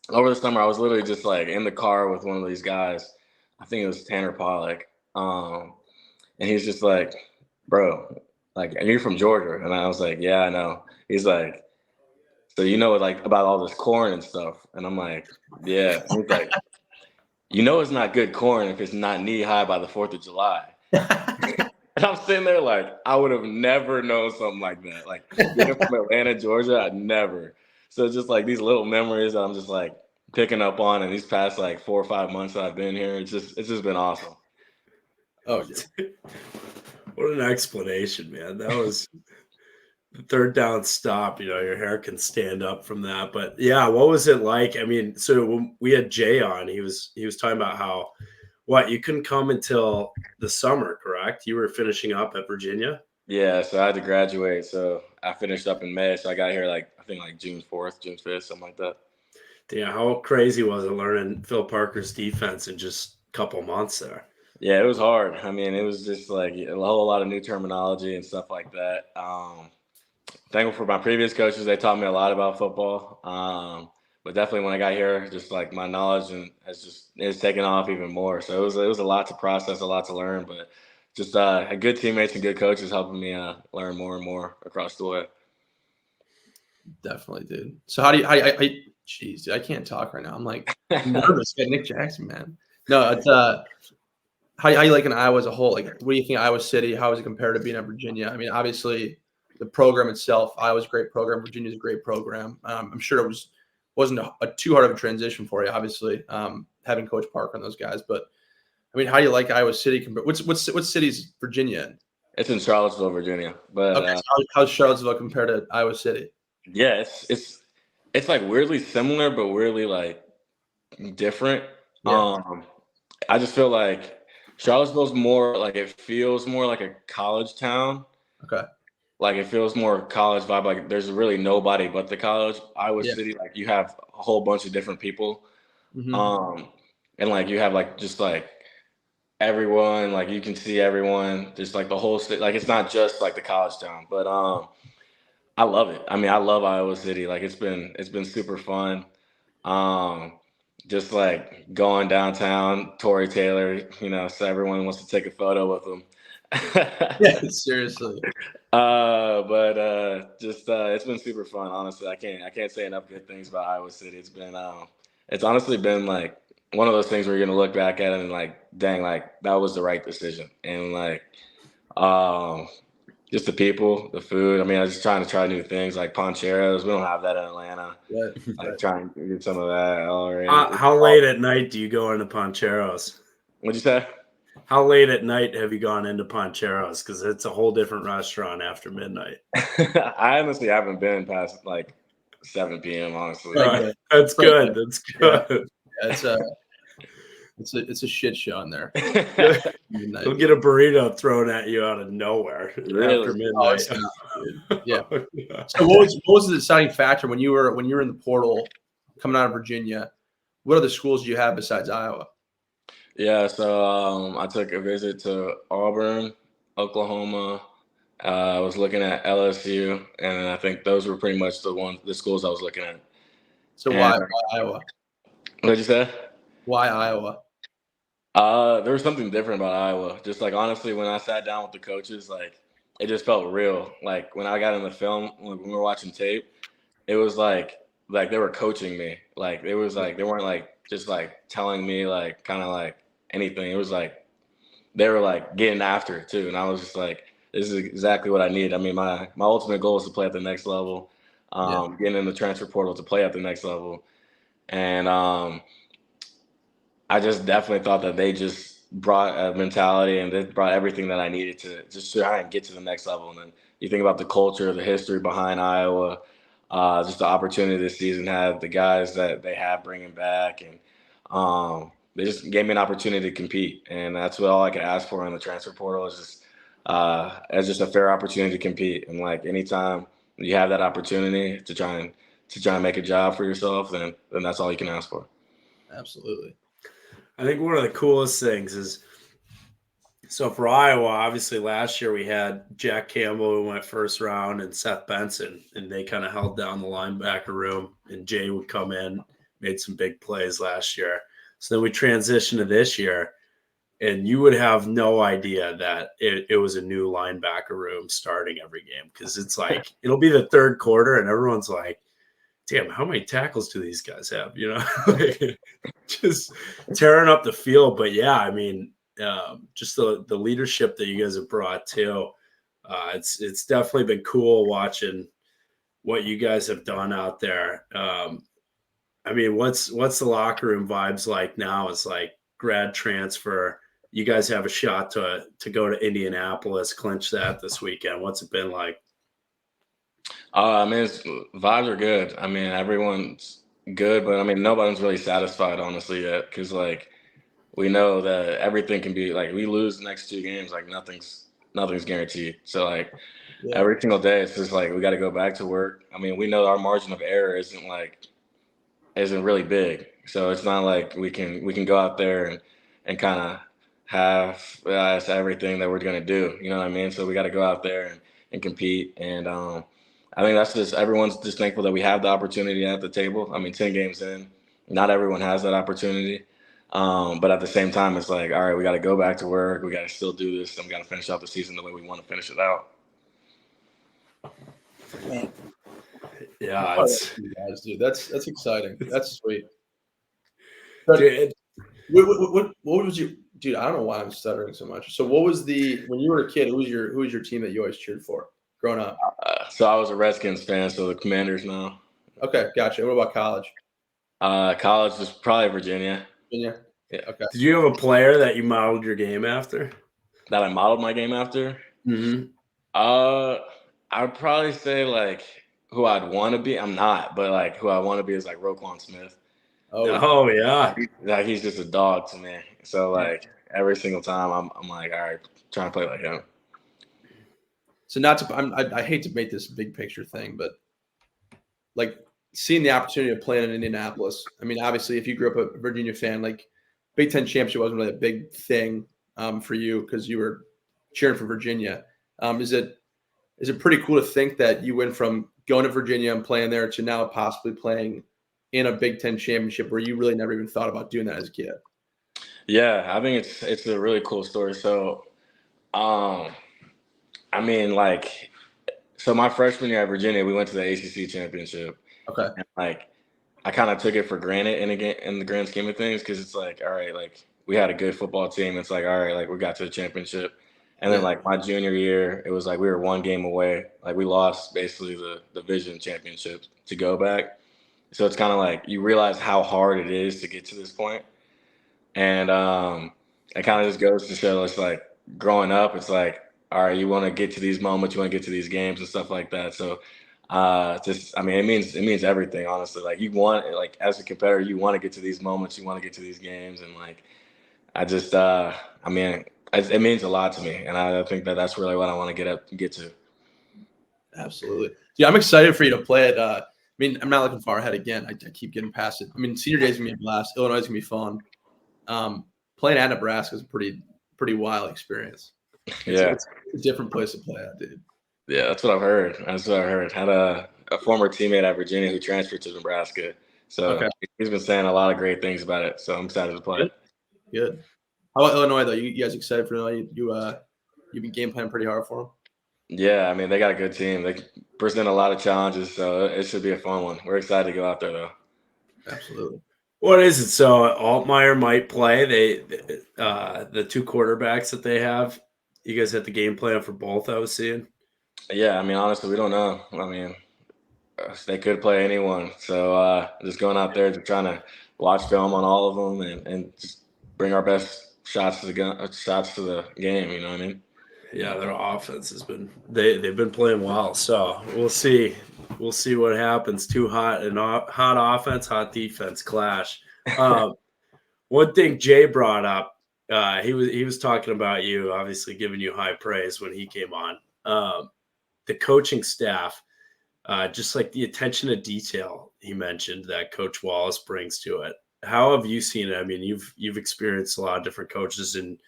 over the summer, I was literally just like in the car with one of these guys. I think it was Tanner Pollock. And he's just like, bro, like, and you're from Georgia. And I was like, yeah, I know. He's like, so you know like about all this corn and stuff. And I'm like, yeah. And he's like, you know it's not good corn if it's not knee high by the 4th of July. And I'm sitting there like, I would have never known something like that. Like being from Atlanta, Georgia, I'd never. So it's just like these little memories that I'm just like picking up on in these past like 4 or 5 months that I've been here. It's just been awesome. Oh, yeah. What an explanation, man. That was third down stop, your hair can stand up from that. But yeah, what was it like? I mean, so when we had Jay on, he was talking about how you couldn't come until the summer, correct? You were finishing up at Virginia? Yeah, so I had to graduate. So I finished up in May. So I got here I think June 4th, June 5th, something like that. Yeah, how crazy was it learning Phil Parker's defense in just a couple months there? Yeah, it was hard. I mean, it was just like a whole lot of new terminology and stuff like that. Thankful for my previous coaches. They taught me a lot about football. But definitely when I got here, just like my knowledge is taken off even more. So it was a lot to process, a lot to learn, but just good teammates and good coaches helping me learn more and more across the way. Definitely, dude. So how do you? Jeez, dude, I can't talk right now. I'm like nervous. Got Nick Jackson, man. No, it's how you like in Iowa as a whole? Like, what do you think of Iowa City? How is it compared to being at Virginia? I mean, obviously, the program itself, Iowa's a great program. Virginia's a great program. I'm sure it wasn't a too hard of a transition for you, obviously, having Coach Parker and those guys. But I mean, how do you like Iowa City? What city's Virginia in? It's in Charlottesville, Virginia. But okay, so how's Charlottesville compared to Iowa City? Yeah, it's like weirdly similar, but weirdly like different. Yeah. I just feel like Charlottesville's more like it feels more like a college town. Okay. Like it feels more college vibe. Like there's really nobody but the college. Iowa City, like you have a whole bunch of different people. Mm-hmm. And like you have like just like everyone, like you can see everyone, just like the whole state. Like it's not just like the college town, but I love it. I mean, I love Iowa City. Like it's been super fun. Just like going downtown, Tory Taylor, so everyone wants to take a photo with him. Yeah, seriously. But it's been super fun. Honestly, I can't say enough good things about Iowa City. It's honestly been like one of those things where you're gonna look back at it and like, dang, like that was the right decision. And like, just the people, the food. I mean, I was just trying to try new things like poncheros. We don't have that in Atlanta. Right. Like trying to get some of that already. How late at night do you go into Poncheros? What'd you say? How late at night have you gone into Poncheros? Because it's a whole different restaurant after midnight. I honestly haven't been past like 7 p.m. Honestly, that's good. That's good. Yeah, it's a shit show in there. You'll get a burrito thrown at you out of nowhere after midnight. Yeah. So what was the deciding factor when you were in the portal coming out of Virginia? What other schools do you have besides Iowa? Yeah, so I took a visit to Auburn, Oklahoma. I was looking at LSU, and I think those were pretty much the schools I was looking at. So why Iowa? What'd you say? Why Iowa? There was something different about Iowa. Just like honestly, when I sat down with the coaches, like it just felt real. Like when I got in the film, when we were watching tape, it was like they were coaching me. Like it was like they weren't like just like telling me like kind of like anything. It was like they were like getting after it too, and I was just like, this is exactly what I need. I mean, my ultimate goal is to play at the next level. Getting in the transfer portal to play at the next level, and I just definitely thought that they just brought a mentality and they brought everything that I needed to just try and get to the next level. And then you think about the culture, the history behind Iowa, just the opportunity this season had, the guys that they have bringing back, and they just gave me an opportunity to compete. And that's what all I could ask for in the transfer portal is just as just a fair opportunity to compete. And like anytime you have that opportunity to try and make a job for yourself, then that's all you can ask for. Absolutely. I think one of the coolest things is, so for Iowa, obviously last year we had Jack Campbell who went first round and Seth Benson, and they kind of held down the linebacker room, and Jay would come in, made some big plays last year. So then we transitioned to this year, and you would have no idea that it was a new linebacker room starting every game, because it's like it'll be the third quarter and everyone's like, damn, how many tackles do these guys have? Just tearing up the field. But yeah, I mean, just the leadership that you guys have brought too. It's definitely been cool watching what you guys have done out there. I mean, what's the locker room vibes like now? It's like grad transfer. You guys have a shot to go to Indianapolis, clinch that this weekend. What's it been like? I mean, vibes are good. I mean, everyone's good, but I mean, nobody's really satisfied, honestly, yet. Because like we know that everything can be like we lose the next 2 games, like nothing's guaranteed. So like every single day, it's just like we got to go back to work. I mean, we know our margin of error isn't really big, so it's not like we can go out there and kind of have everything that we're gonna do. You know what I mean? So we got to go out there and compete. And I think that's just everyone's just thankful that we have the opportunity at the table. I mean, 10 games in, not everyone has that opportunity. But at the same time, it's like, all right, we got to go back to work. We got to still do this, and we got to finish out the season the way we want to finish it out. Yeah, dude, that's exciting. That's sweet. Dude, what was you, dude? I don't know why I'm stuttering so much. So, what was when you were a kid? Who was your team that you always cheered for growing up? So I was a Redskins fan, so the Commanders now. Okay, gotcha. What about college? College was probably Virginia. Yeah. Okay. Did you have a player that you modeled your game after? That I modeled my game after? Mm-hmm. I would probably say like who I'd want to be. I'm not, but like who I want to be is like Roquan Smith. Oh yeah. Like he's just a dog to me. So like every single time I'm like, all right, trying to play like him. So I hate to make this big picture thing, but like seeing the opportunity of playing in Indianapolis. I mean, obviously, if you grew up a Virginia fan, like Big Ten championship wasn't really a big thing for you because you were cheering for Virginia. Is it pretty cool to think that you went from going to Virginia and playing there to now possibly playing in a Big Ten championship where you really never even thought about doing that as a kid? Yeah, I think it's a really cool story. So, I mean, like, so my freshman year at Virginia, we went to the ACC championship. Okay. And like, I kind of took it for granted in the grand scheme of things because it's like, all right, like we had a good football team. It's like, all right, like we got to the championship. And then like my junior year, it was like we were 1 game away. Like we lost basically the division championship to go back. So it's kind of like you realize how hard it is to get to this point. And it kind of just goes to show it's like growing up, it's like, all right, you want to get to these moments, you want to get to these games and stuff like that. So I mean, it means everything, honestly. Like you want, like as a competitor, you want to get to these moments, you want to get to these games. And like, I just, I mean, it means a lot to me. And I think that's really what I want to get to. Absolutely. Yeah, I'm excited for you to play it. I mean, I'm not looking far ahead again. I keep getting past it. I mean, senior day is going to be a blast. Illinois is going to be fun. Playing at Nebraska is a pretty wild experience. It's a different place to play at, dude. Yeah, that's what I've heard. Had a former teammate at Virginia who transferred to Nebraska. So he's been saying a lot of great things about it. So I'm excited to play. Good. How about Illinois, though? You guys excited for Illinois? You've been game planning pretty hard for them? Yeah, I mean, they got a good team. They present a lot of challenges, so it should be a fun one. We're excited to go out there, though. Absolutely. What is it? So Altmaier might play. The 2 quarterbacks that they have. You guys had the game plan for both, I was seeing. Yeah, I mean, honestly, we don't know. I mean, they could play anyone. So just going out there to trying to watch film on all of them and just bring our best shots to the game. You know what I mean? Yeah, their offense has been they've been playing well. So we'll see. We'll see what happens. Too hot and hot offense, hot defense clash. One thing Jay brought up, he was talking about you, obviously giving you high praise when he came on. The coaching staff, just like the attention to detail he mentioned that Coach Wallace brings to it. How have you seen it? I mean, you've experienced a lot of different coaches in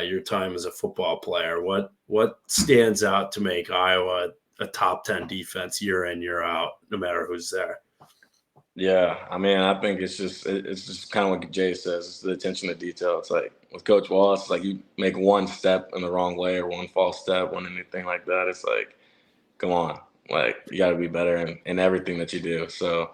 your time as a football player. What stands out to make Iowa a top 10 defense year in, year out, no matter who's there? Yeah, I mean, I think it's just kind of what Jay says. It's the attention to detail. It's like with Coach Wallace, it's like you make one step in the wrong way or one false step, anything like that. It's like, come on, like you got to be better in everything that you do. So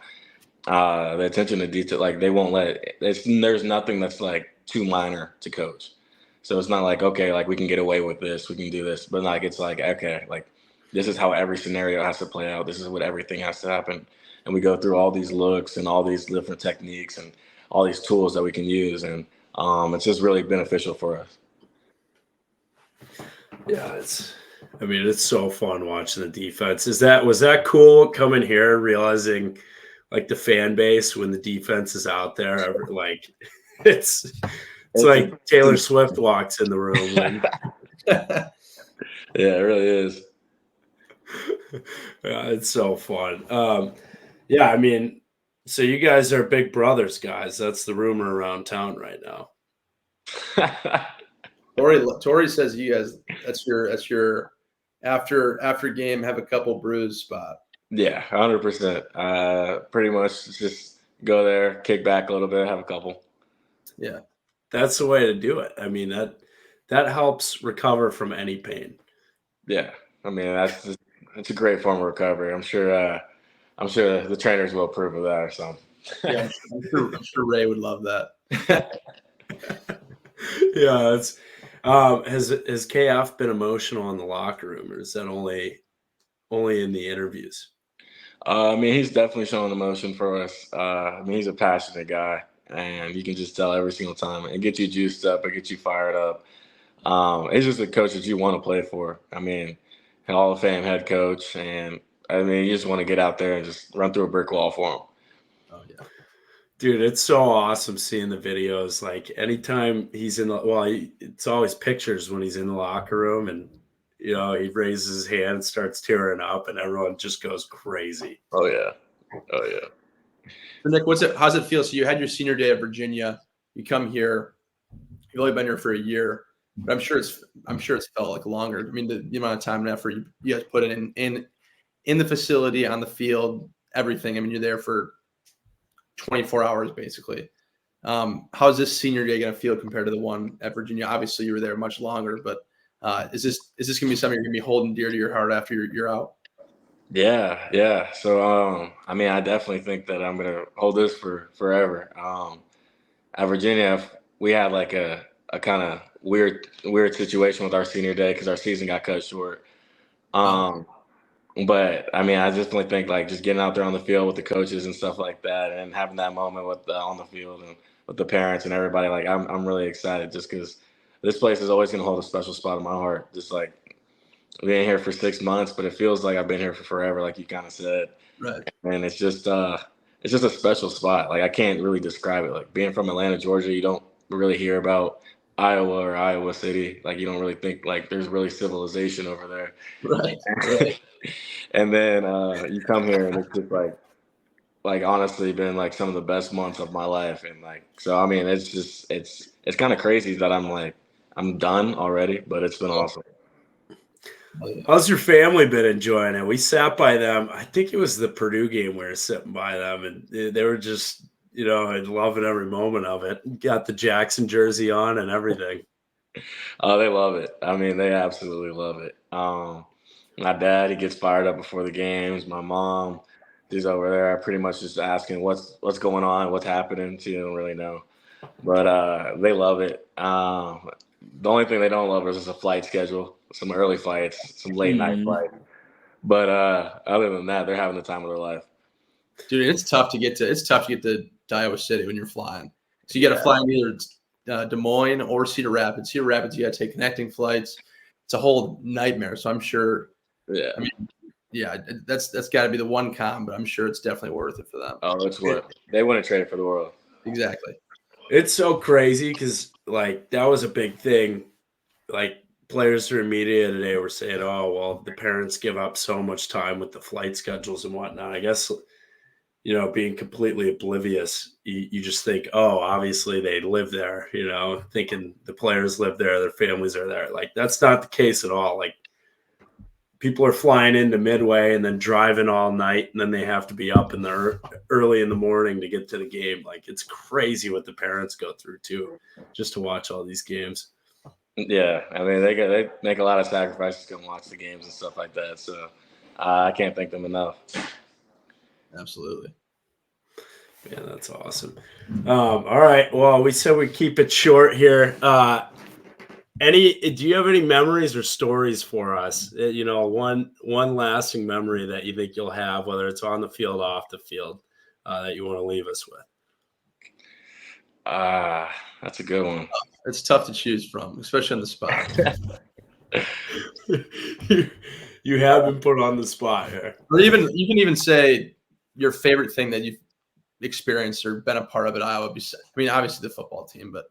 the attention to detail, like they won't there's nothing that's like too minor to coach. So it's not like, okay, like we can get away with this, we can do this, but like it's like, okay, like this is how every scenario has to play out. This is what everything has to happen. And we go through all these looks and all these different techniques and all these tools that we can use. And it's just really beneficial for us. Yeah, I mean, it's so fun watching the defense. Was that cool coming here, realizing like the fan base when the defense is out there? Like it's like Taylor Swift walks in the room. Yeah, it really is. Yeah, it's so fun. Yeah, I mean, so you guys are big brothers, guys. That's the rumor around town right now. Tory says you guys that's your after game have a couple brews spot. Yeah, 100%. Pretty much just go there, kick back a little bit, have a couple. Yeah, that's the way to do it. I mean that helps recover from any pain. Yeah, I mean it's a great form of recovery. I'm sure the trainers will approve of that or something. Yeah, I'm sure Ray would love that. Yeah, it's has KF been emotional in the locker room, or is that only in the interviews? I mean, he's definitely showing emotion for us. I mean, he's a passionate guy, and you can just tell every single time. It gets you juiced up, it gets you fired up. He's just a coach that you want to play for. I mean, an Hall of Fame head coach, and I mean, you just want to get out there and just run through a brick wall for him. Oh yeah. Dude, it's so awesome seeing the videos. Like anytime he's in it's always pictures when he's in the locker room, and he raises his hand and starts tearing up, and everyone just goes crazy. Oh yeah. So Nick, how's it feel? So you had your senior day at Virginia. You come here. You've only been here for a year, but I'm sure it's felt like longer. I mean, the amount of time and effort you guys put in the facility, on the field, everything. I mean, you're there for 24 hours basically. How's this senior day going to feel compared to the one at Virginia? Obviously, you were there much longer, but is this going to be something you're going to be holding dear to your heart after you're out? Yeah. So, I mean, I definitely think that I'm going to hold this for forever. At Virginia, we had like a kind of weird situation with our senior day because our season got cut short. But I mean, I definitely think like just getting out there on the field with the coaches and stuff like that, and having that moment with on the field and with the parents and everybody, like I'm really excited just because this place is always going to hold a special spot in my heart. Just like being here for 6 months, but it feels like I've been here for forever, like you kind of said. Right. And it's just a special spot. Like I can't really describe it. Like being from Atlanta, Georgia, you don't really hear about Iowa or Iowa City. Like you don't really think like there's really civilization over there. Right. And then you come here and it's just like honestly been like some of the best months of my life. And like, so, I mean, it's just, it's kind of crazy that I'm done already, but it's been awesome. How's your family been enjoying it? We sat by them. I think it was the Purdue game we were sitting by them, and they were just, loving every moment of it. Got the Jackson jersey on and everything. Oh, they love it. I mean, they absolutely love it. My dad, he gets fired up before the games. My mom, she's over there pretty much just asking what's going on, what's happening. She don't really know, but they love it. The only thing they don't love is a flight schedule, some early flights, some late night flights. But other than that, they're having the time of their life. Dude, it's tough to get to Iowa City when you're flying. So you got to fly in either Des Moines or Cedar Rapids. Cedar Rapids, you got to take connecting flights. It's a whole nightmare. So I'm sure. Yeah. I mean, yeah, that's got to be the one con, but I'm sure it's definitely worth it for them. Oh, that's what they wouldn't trade it for the world. Exactly. It's so crazy because like that was a big thing. Like players through media today were saying, "Oh, well, the parents give up so much time with the flight schedules and whatnot." I guess being completely oblivious, you just think, "Oh, obviously they live there." Thinking the players live there, their families are there. Like that's not the case at all. Like people are flying into Midway and then driving all night, and then they have to be up in the early in the morning to get to the game. Like it's crazy what the parents go through too, just to watch all these games. Yeah, I mean they make a lot of sacrifices to come watch the games and stuff like that. So I can't thank them enough. Absolutely. Yeah, that's awesome. All right. Well, we said we'd keep it short here. Do you have any memories or stories for us? One lasting memory that you think you'll have, whether it's on the field, off the field, that you want to leave us with? That's a good one. It's tough to choose from, especially on the spot. you have been put on the spot here. Or you can even say your favorite thing that you've experienced or been a part of at Iowa. I mean, obviously the football team, but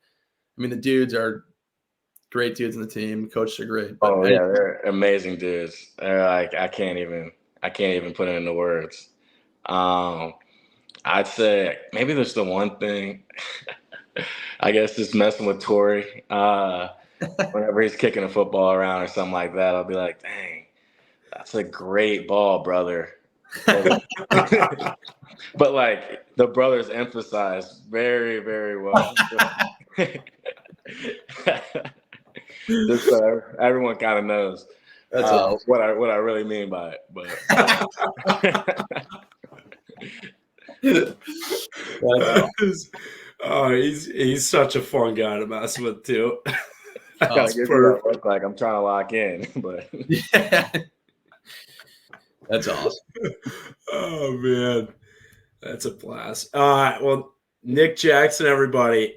I mean the dudes are great dudes in the team. The coaches are great. But yeah, they're amazing dudes. They're like I can't even put it into words. I'd say maybe there's the one thing. I guess just messing with Tory. Whenever he's kicking a football around or something like that, I'll be like, dang, that's a great ball, brother. But like the brothers emphasize very, very well. Just so everyone kind of knows what I really mean by it. But he's such a fun guy to mess with too. That's perfect. Look like I'm trying to lock in, but yeah. That's awesome. Oh man, that's a blast. Well, Nick Jackson, everybody.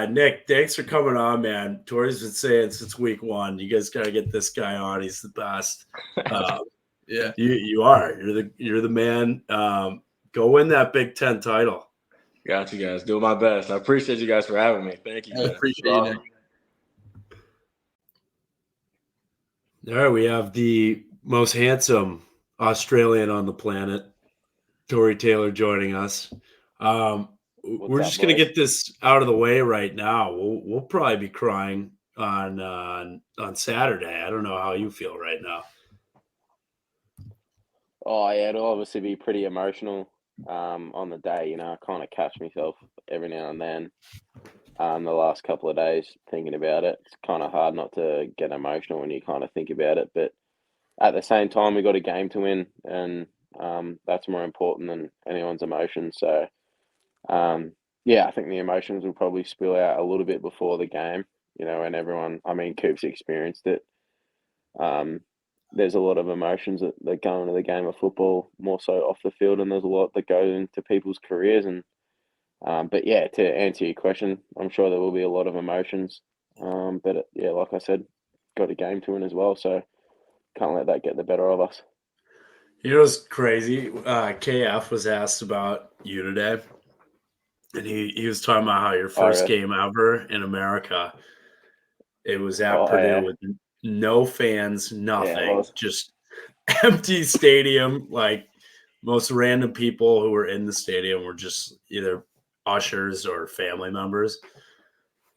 Nick, thanks for coming on, man. Tory's been saying since week 1, you guys got to get this guy on. He's the best. Yeah, you are. You're the man. Go win that Big Ten title. Got you guys. Doing my best. I appreciate you guys for having me. Thank you. I appreciate you, Nick. All right, we have the most handsome Australian on the planet, Tory Taylor, joining us. We're just going to get this out of the way right now. We'll probably be crying on Saturday. I don't know how you feel right now. Oh yeah, it'll obviously be pretty emotional on the day. You know, I kind of catch myself every now and then. The last couple of days thinking about it, it's kind of hard not to get emotional when you kind of think about it. But at the same time, we got a game to win, and that's more important than anyone's emotions. So, yeah, I think the emotions will probably spill out a little bit before the game. You know, and everyone, I mean, Coop's experienced it. There's a lot of emotions that go into the game of football, more so off the field, and there's a lot that goes into people's careers. And but yeah, to answer your question, I'm sure there will be a lot of emotions. But yeah, like I said, got a game to win as well, so can't let that get the better of us. You know what's crazy? KF was asked about you today, and he was talking about how your first game ever in America, it was at Purdue with no fans, nothing, just empty stadium. Like most random people who were in the stadium were just either ushers or family members.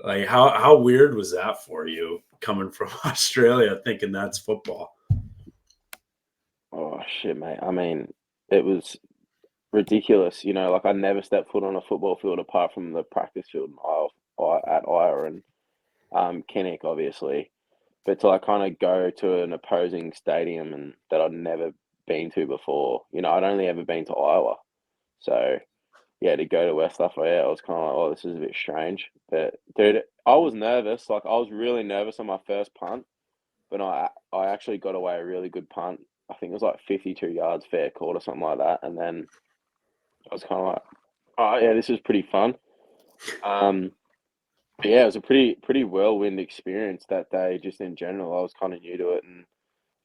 Like how weird was that for you coming from Australia thinking that's football? Oh shit, mate. I mean, it was ridiculous. You know, like I never stepped foot on a football field apart from the practice field at Iowa and Kinnick, obviously. But to like kind of go to an opposing stadium and that I'd never been to before. You know, I'd only ever been to Iowa. So yeah, to go to West Lafayette, I was kind of like, oh, this is a bit strange. But dude, I was nervous. Like I was really nervous on my first punt, but I actually got away a really good punt. I think it was like 52 yards fair caught or something like that. And then I was kind of like, oh yeah, this is pretty fun. Yeah, it was a pretty whirlwind experience that day. Just in general, I was kind of new to it, and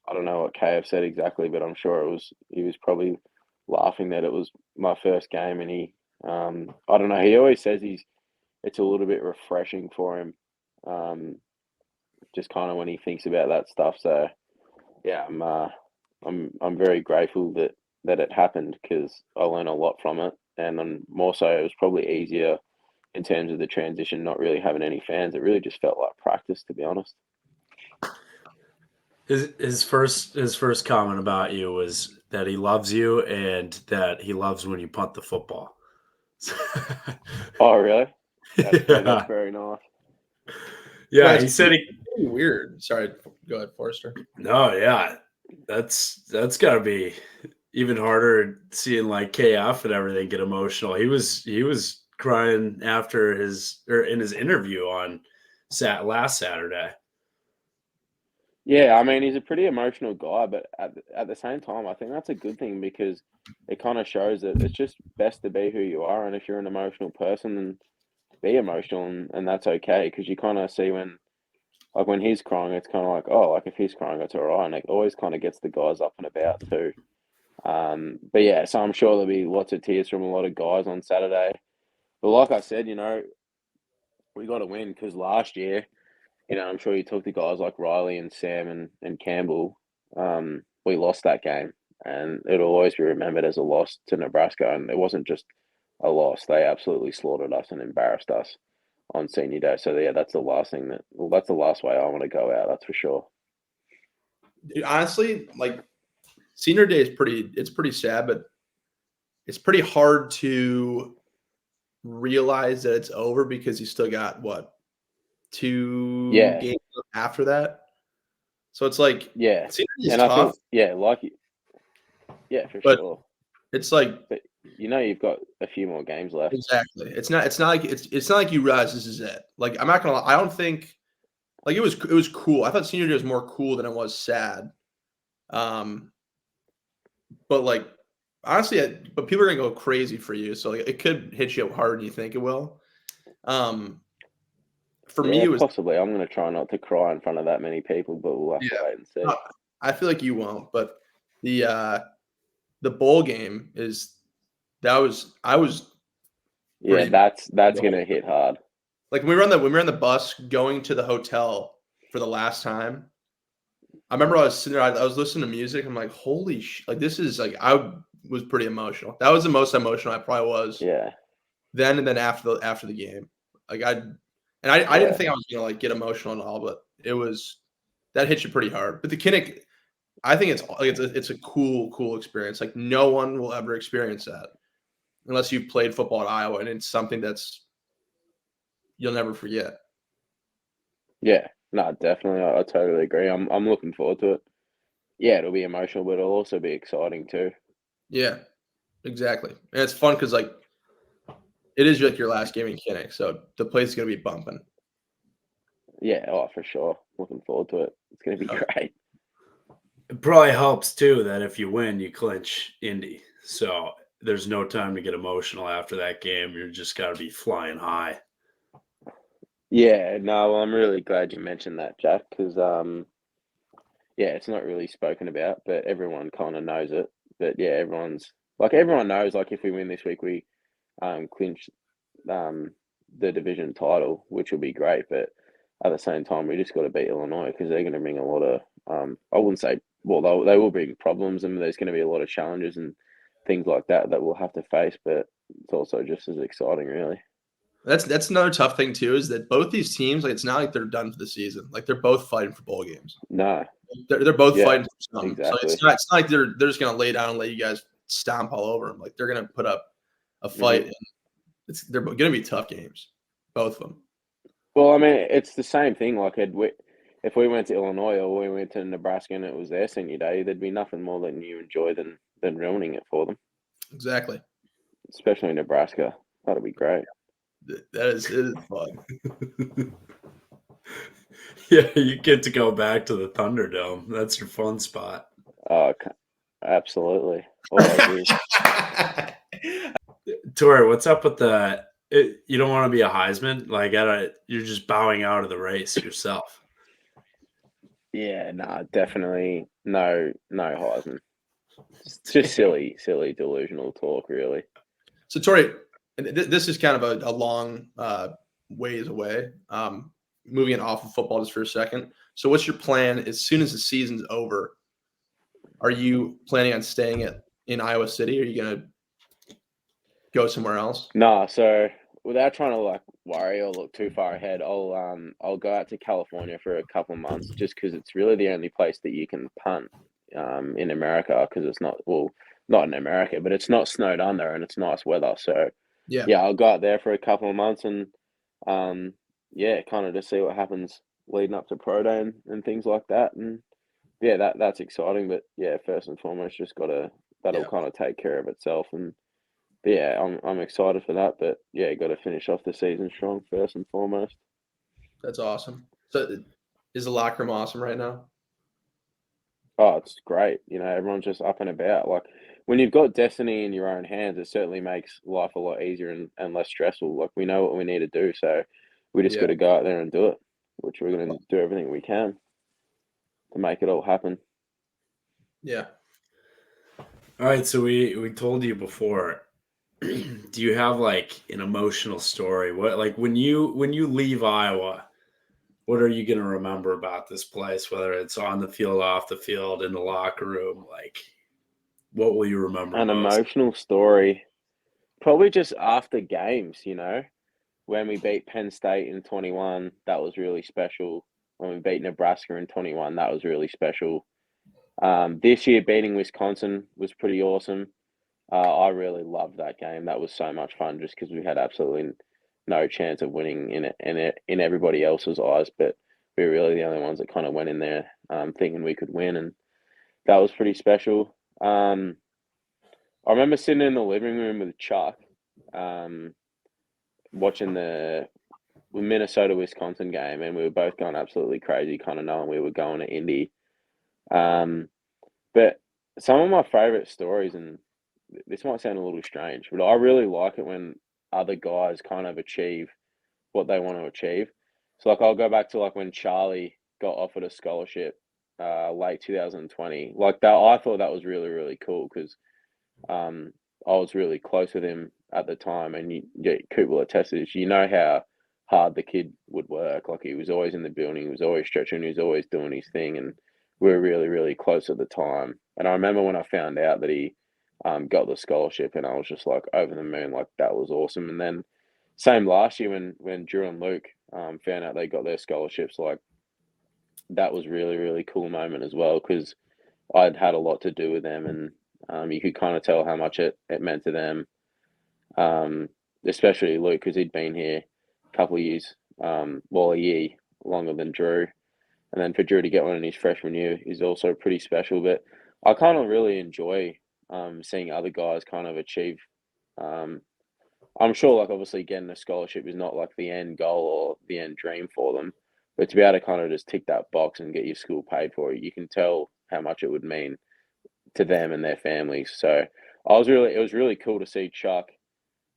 I don't know what KF said exactly, but I'm sure he was probably laughing that it was my first game, and I don't know. He always says it's a little bit refreshing for him, just kind of when he thinks about that stuff. So yeah, I'm very grateful that it happened because I learned a lot from it, and then more so it was probably easier in terms of the transition, not really having any fans. It really just felt like practice, to be honest. His first comment about you was that he loves you and that he loves when you punt the football. Oh, really? That's very nice. Yeah, he said weird. Sorry, go ahead, Forrester. No, yeah, that's got to be even harder seeing like KF and everything get emotional. He was crying after in his interview on last Saturday. Yeah, I mean, he's a pretty emotional guy, but at the same time, I think that's a good thing because it kind of shows that it's just best to be who you are, and if you're an emotional person, then be emotional, and that's okay because you kind of see when like when he's crying, it's kind of like, oh, like if he's crying, it's all right. And it always kind of gets the guys up and about too. But yeah, so I'm sure there'll be lots of tears from a lot of guys on Saturday. But like I said, we got to win because last year, I'm sure you took the guys like Riley and Sam and Campbell. We lost that game, and it'll always be remembered as a loss to Nebraska. And it wasn't just a loss; they absolutely slaughtered us and embarrassed us on senior day. So yeah, that's the last thing that's the last way I want to go out. That's for sure. Dude, honestly, like senior day is pretty sad, but it's pretty hard to realize that it's over because you still got what 2 games after that. So it's like senior day is tough. For sure. It's like you've got a few more games left. Exactly. It's not like you realize this is it. Like I'm not gonna lie, I don't think like it was cool. I thought senior day was more cool than it was sad. But like honestly, but people are gonna go crazy for you, so like, it could hit you harder than you think it will. For me, it was possibly. I'm gonna try not to cry in front of that many people, but we'll have to wait and see. I feel like you won't, but the bowl game that's gonna hit hard. Like when we were on the bus going to the hotel for the last time, I remember I was sitting there, I was listening to music. I'm like, holy like this is like, I was pretty emotional. That was the most emotional I probably was. Yeah. Then and then after the game, like I didn't think I was gonna like get emotional at all, but that hit you pretty hard. But the Kinnick, I think it's a cool experience. Like no one will ever experience that unless you've played football at Iowa, and it's something that's you'll never forget. Yeah, no, definitely. I totally agree. I'm looking forward to it. Yeah, it'll be emotional, but it'll also be exciting too. Yeah, exactly. And it's fun because like it is like your last game in Kinnick, so the place is gonna be bumping. Yeah, for sure. Looking forward to it. It's gonna be great. It probably helps too that if you win, you clinch Indy. So there's no time to get emotional after that game. You're just got to be flying high. Yeah, no, well, I'm really glad you mentioned that, Jack, because it's not really spoken about, but everyone kind of knows it. But yeah, everyone knows like if we win this week, we clinch the division title, which will be great. But at the same time, we just got to beat Illinois because they're going to bring a lot of I wouldn't say they will bring problems, and there's going to be a lot of challenges and things like that we'll have to face. But it's also just as exciting, really. That's another tough thing too, is that both these teams, like it's not like they're done for the season. Like they're both fighting for bowl games. No, they're both fighting for something. Exactly. So it's not like they're just gonna lay down and let you guys stomp all over them. Like they're gonna put up a fight. And they're gonna be tough games, both of them. Well, I mean, it's the same thing. Like if we went to Illinois or we went to Nebraska and it was their senior day, there'd be nothing more than you enjoy than ruining it for them. Exactly. Especially in Nebraska, that'd be great. It is fun. Yeah, you get to go back to the Thunderdome. That's your fun spot. Oh, absolutely. Tory, what's up with you don't want to be a Heisman? Like, you're just bowing out of the race yourself. Yeah, no, definitely no Heisman. It's just silly, delusional talk, really. So, Tory, this is kind of a long ways away. Moving it off of football just for a second. So what's your plan as soon as the season's over? Are you planning on staying in Iowa City? Or are you going to go somewhere else? No, so without trying to like worry or look too far ahead, I'll go out to California for a couple of months just because it's really the only place that you can punt in America because it's not in America, but it's not snowed under and it's nice weather. So yeah, I'll go out there for a couple of months and kind of just see what happens leading up to Pro Day and things like that. And yeah, that's exciting. But yeah, first and foremost, just that'll kind of take care of itself. And yeah, I'm excited for that. But yeah, got to finish off the season strong first and foremost. That's awesome. So is the locker room awesome right now? Oh, it's great. Everyone's just up and about. Like when you've got destiny in your own hands, it certainly makes life a lot easier and less stressful. Like we know what we need to do, so we just got to go out there and do it. which we're going to do everything we can to make it all happen. Yeah. All right, so we told you before. Do you have like an emotional story? What, like when you leave Iowa, what are you going to remember about this place? Whether it's on the field, off the field, in the locker room, like what will you remember An most? emotional story, probably just after games. When we beat Penn State in 21, that was really special. When we beat Nebraska in 21, that was really special. This year, beating Wisconsin was pretty awesome. I really loved that game. That was so much fun just because we had absolutely no chance of winning in everybody else's eyes, but we were really the only ones that kind of went in there thinking we could win, and that was pretty special. I remember sitting in the living room with Chuck, watching the Minnesota-Wisconsin game, and we were both going absolutely crazy, kind of knowing we were going to Indy. But some of my favorite stories, and this might sound a little strange, but I really like it when other guys kind of achieve what they want to achieve. So, like, I'll go back to like when Charlie got offered a scholarship, late 2020. Like that, I thought that was really, really cool because I was really close with him at the time, and Coop will attest to this. You know how hard the kid would work. Like he was always in the building, he was always stretching, he was always doing his thing, and we were really, really close at the time. And I remember when I found out that he got the scholarship, and I was just like over the moon. Like that was awesome. And then same last year when Drew and Luke found out they got their scholarships, like that was really, really cool moment as well because I'd had a lot to do with them, and you could kind of tell how much it meant to them, especially Luke because he'd been here a couple of years, a year longer than Drew. And then for Drew to get one in his freshman year is also pretty special. But I kind of really enjoy seeing other guys kind of achieve. I'm sure, like, obviously getting a scholarship is not like the end goal or the end dream for them. But to be able to kind of just tick that box and get your school paid for, you can tell how much it would mean to them and their families. So it was really cool to see Chuck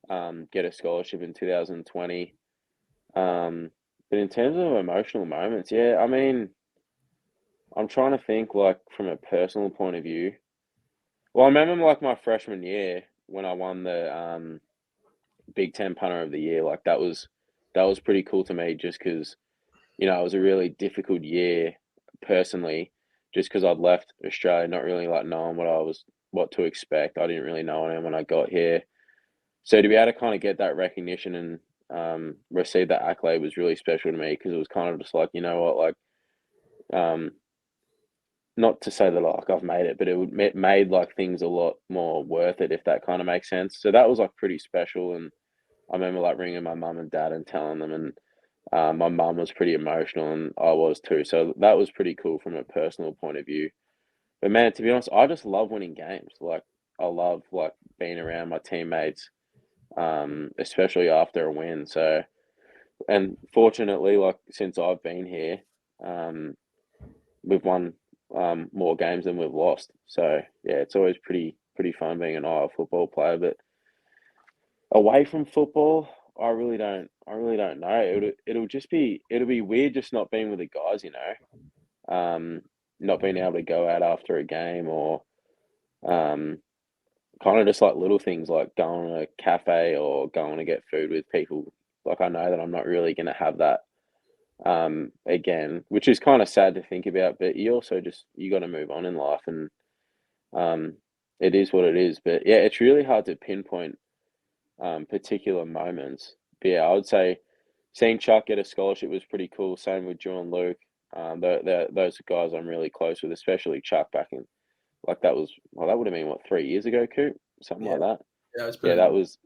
get a scholarship in 2020. But in terms of emotional moments, yeah, I mean, I'm trying to think like from a personal point of view. Well, I remember like my freshman year when I won the Big Ten Punter of the Year. Like that was pretty cool to me just because it was a really difficult year personally, just because I'd left Australia not really like knowing what to expect. I didn't really know anyone when I got here. So to be able to kind of get that recognition and receive that accolade was really special to me because it was kind of just like, you know what, like, not to say that like I've made it, but it made like things a lot more worth it if that kind of makes sense. So that was like pretty special, and I remember like ringing my mum and dad and telling them, and my mum was pretty emotional, and I was too. So that was pretty cool from a personal point of view. But man, to be honest, I just love winning games. Like I love like being around my teammates, especially after a win. So, and fortunately, like since I've been here, we've won more games than we've lost. So yeah, it's always pretty fun being an Iowa football player. But away from football, I really don't know. It'll be weird just not being with the guys, not being able to go out after a game or um, kind of just like little things like going to a cafe or going to get food with people. Like I know that I'm not really going to have that again, which is kind of sad to think about. But you got to move on in life, and um, it is what it is. But yeah, it's really hard to pinpoint particular moments. But yeah, I would say seeing Chuck get a scholarship was pretty cool. Same with Drew and Luke. Those are guys I'm really close with, especially Chuck back in like that would have been what 3 years ago, Coop, something like that. Yeah, it's Yeah, been, that was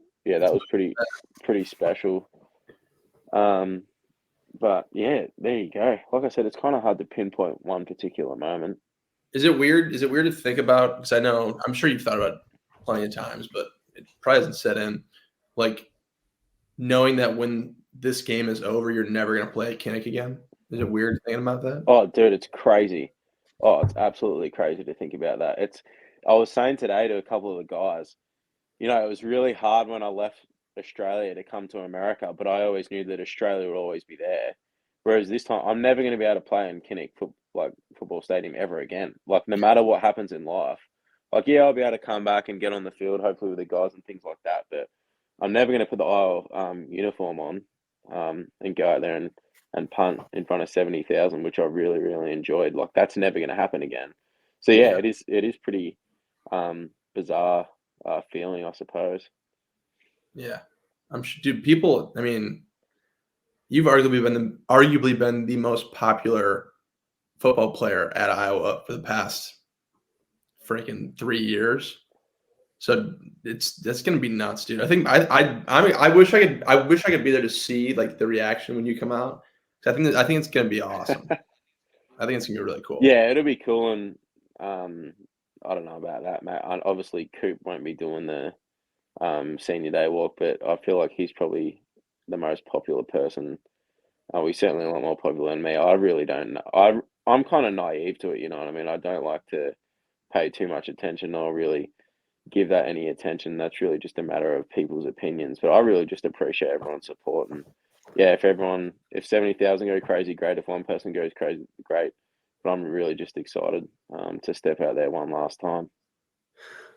pretty special. But yeah, there you go. Like I said, it's kind of hard to pinpoint one particular moment. Is it weird? Is it weird to think about? Because I'm sure you've thought about it plenty of times, but it probably hasn't set in. Like knowing that when this game is over, you're never going to play at Kinnick again. Is it weird thinking about that? Oh, dude, it's crazy. Oh, it's absolutely crazy to think about that. I was saying today to a couple of the guys, it was really hard when I left Australia to come to America, but I always knew that Australia would always be there. Whereas this time, I'm never going to be able to play in Kinnick football stadium ever again. Like, no matter what happens in life, like, yeah, I'll be able to come back and get on the field, hopefully with the guys and things like that. But I'm never going to put the Isle uniform on and go out there and punt in front of 70,000, which I really, really enjoyed. Like, that's never going to happen again. So yeah, it is pretty bizarre feeling, I suppose. Yeah, I'm sure. Dude, people. I mean, you've arguably been the most popular football player at Iowa for the past freaking 3 years. So that's gonna be nuts, dude. I think I wish I could be there to see like the reaction when you come out. I think it's gonna be awesome. I think it's gonna be really cool. Yeah, it'll be cool, and I don't know about that, mate. Obviously, Coop won't be doing the senior day walk, but I feel like he's probably the most popular person. He's certainly a lot more popular than me. I really don't know. I'm kind of naive to it, you know what I mean? I don't like to pay too much attention or really give that any attention. That's really just a matter of people's opinions. But I really just appreciate everyone's support. And yeah, if 70,000 go crazy, great. If one person goes crazy, great. But I'm really just excited to step out there one last time.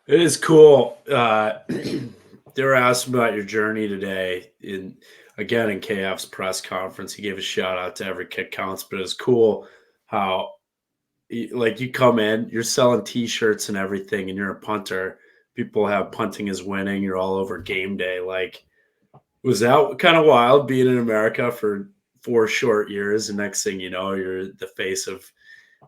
It is cool. They were asking about your journey today in KF's press conference. He gave a shout out to every kick counts, but it's cool how you come in, you're selling t-shirts and everything, and you're a punter. People have punting is winning. You're all over game day. Like, was that kind of wild being in America for 4 short years? And next thing you know, you're the face of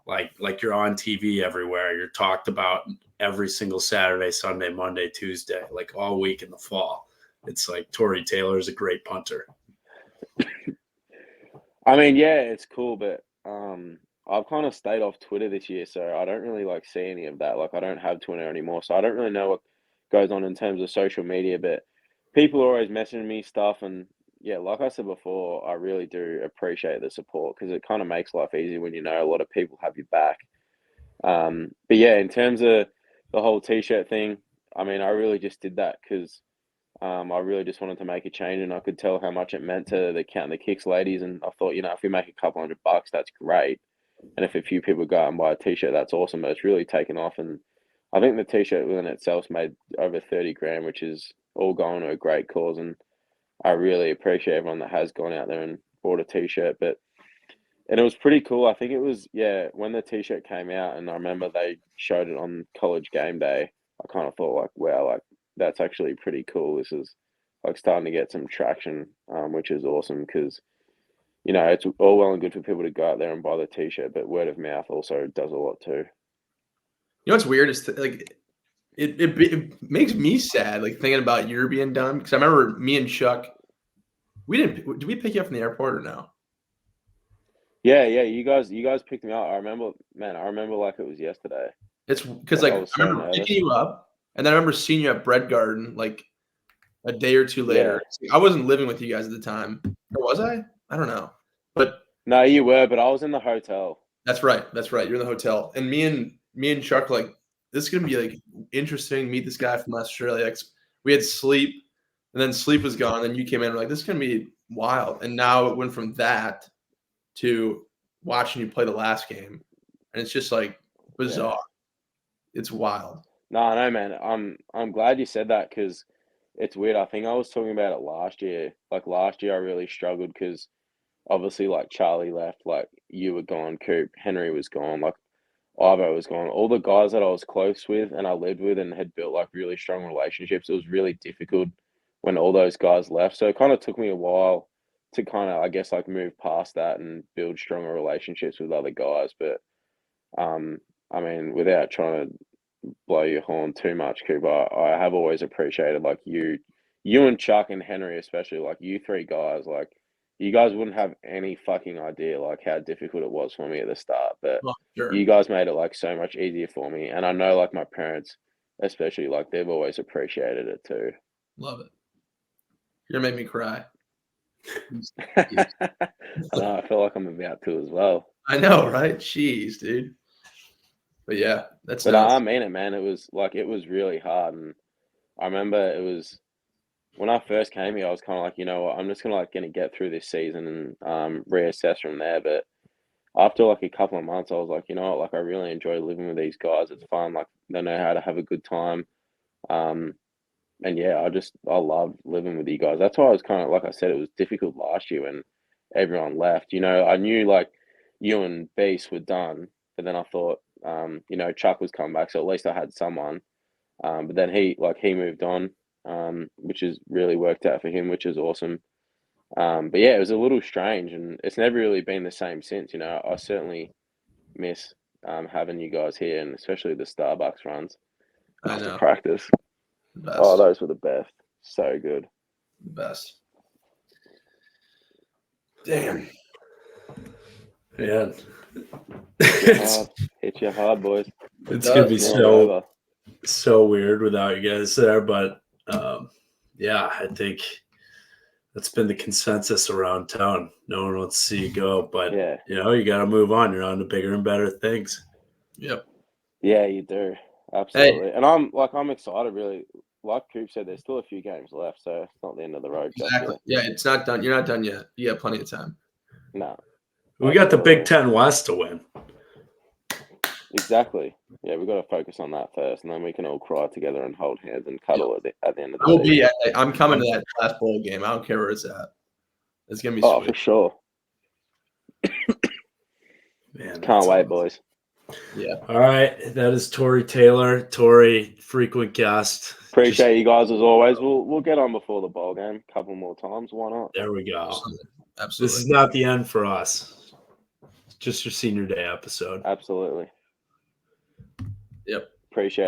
like you're on TV everywhere. You're talked about every single Saturday, Sunday, Monday, Tuesday, like all week in the fall. It's like Tory Taylor is a great punter. I mean, yeah, it's cool, but I've kind of stayed off Twitter this year, so I don't really see any of that. Like, I don't have Twitter anymore, so I don't really know what goes on in terms of social media. But people are always messaging me stuff, and yeah, like I said before, I really do appreciate the support because it kind of makes life easier when you know a lot of people have your back. But yeah, in terms of the whole t-shirt thing, I mean, I really just did that because I really just wanted to make a change, and I could tell how much it meant to the Count the Kicks ladies. And I thought, if we make a couple $100, that's great. And if a few people go out and buy a t-shirt, that's awesome. But it's really taken off, and I think the t-shirt within itself's made over 30 grand, which is all going to a great cause. And I really appreciate everyone that has gone out there and bought a t-shirt. And it was pretty cool. I think it was, when the t-shirt came out, and I remember they showed it on College Game Day, I kind of thought like, wow, like that's actually pretty cool. This is like starting to get some traction, which is awesome because, it's all well and good for people to go out there and buy the t-shirt, but word of mouth also does a lot too. You know what's weird is it makes me sad, like thinking about your being done, because I remember me and Chuck, did we pick you up from the airport or no? Yeah, you guys picked me up. I remember like it was yesterday. It's because I remember picking you up, and then I remember seeing you at Bread Garden like a day or two later. Yeah. I wasn't living with you guys at the time, or was I? I don't know, but no, you were, but I was in the hotel. That's right. You're in the hotel, and me and Chuck like, this is gonna be like interesting. Meet this guy from Australia. We had sleep, and then sleep was gone. And then you came in, and we're like, this is gonna be wild. And now it went from that to watching you play the last game, and it's just like bizarre. Yeah. It's wild. No, man. I'm glad you said that because it's weird. I think I was talking about it last year. Like last year, I really struggled because obviously, like Charlie left, like you were gone, Coop, Henry was gone, like Ivo was gone. All the guys that I was close with and I lived with and had built like really strong relationships. It was really difficult when all those guys left. So it kind of took me a while to kind of, I guess, like move past that and build stronger relationships with other guys. But I mean, without trying to blow your horn too much, Coop, I have always appreciated like you and Chuck and Henry, especially, like you three guys, like you guys wouldn't have any fucking idea like how difficult it was for me at the start, but you guys made it like so much easier for me. And I know like my parents, especially, like they've always appreciated it too. Love it. You're gonna make me cry. I know, I feel like I'm about to as well. I know, right? Jeez, dude. But yeah, that's. But I mean it, man. It was really hard, and I remember it was when I first came here, I was kind of like, you know what, I'm just gonna get through this season and reassess from there. But after like a couple of months, I was like, you know what, like I really enjoy living with these guys. It's fun. Like they know how to have a good time. And yeah, I love living with you guys. That's why I was kind of like I said, it was difficult last year when everyone left. You know, I knew like you and Beast were done, but then I thought, you know, Chuck was coming back, so at least I had someone. But then he moved on, which has really worked out for him, which is awesome. But yeah, it was a little strange, and it's never really been the same since. You know, I certainly miss having you guys here, and especially the Starbucks runs I after know. practice. The best. Oh, those were the best. So good. The best. Damn. Man. Hit you hard, boys. It's going to be Never over. so weird without you guys there. But yeah, I think that's been the consensus around town. No one wants to see you go, but Yeah. you know, you got to move on. You're on to bigger and better things. Yep. Yeah, you do. Absolutely. And I'm excited, really. Like Coop said, there's still a few games left, so it's not the end of the road. Exactly. Yeah, it's not done. You're not done yet. You have plenty of time. No. We got the Big Ten West to win. Exactly. Yeah, we've got to focus on that first, and then we can all cry together and hold hands and cuddle at the end of the season. I'm coming to that last bowl game. I don't care where it's at. It's gonna be sweet. For sure. Man, can't wait, boys. Yeah. All right, that is Tory Taylor. Tory, frequent guest. Appreciate you guys as always. We'll get on before the bowl game a couple more times. Why not? There we go. Absolutely. This is not the end for us. It's just your senior day episode. Absolutely. Yep. Appreciate it.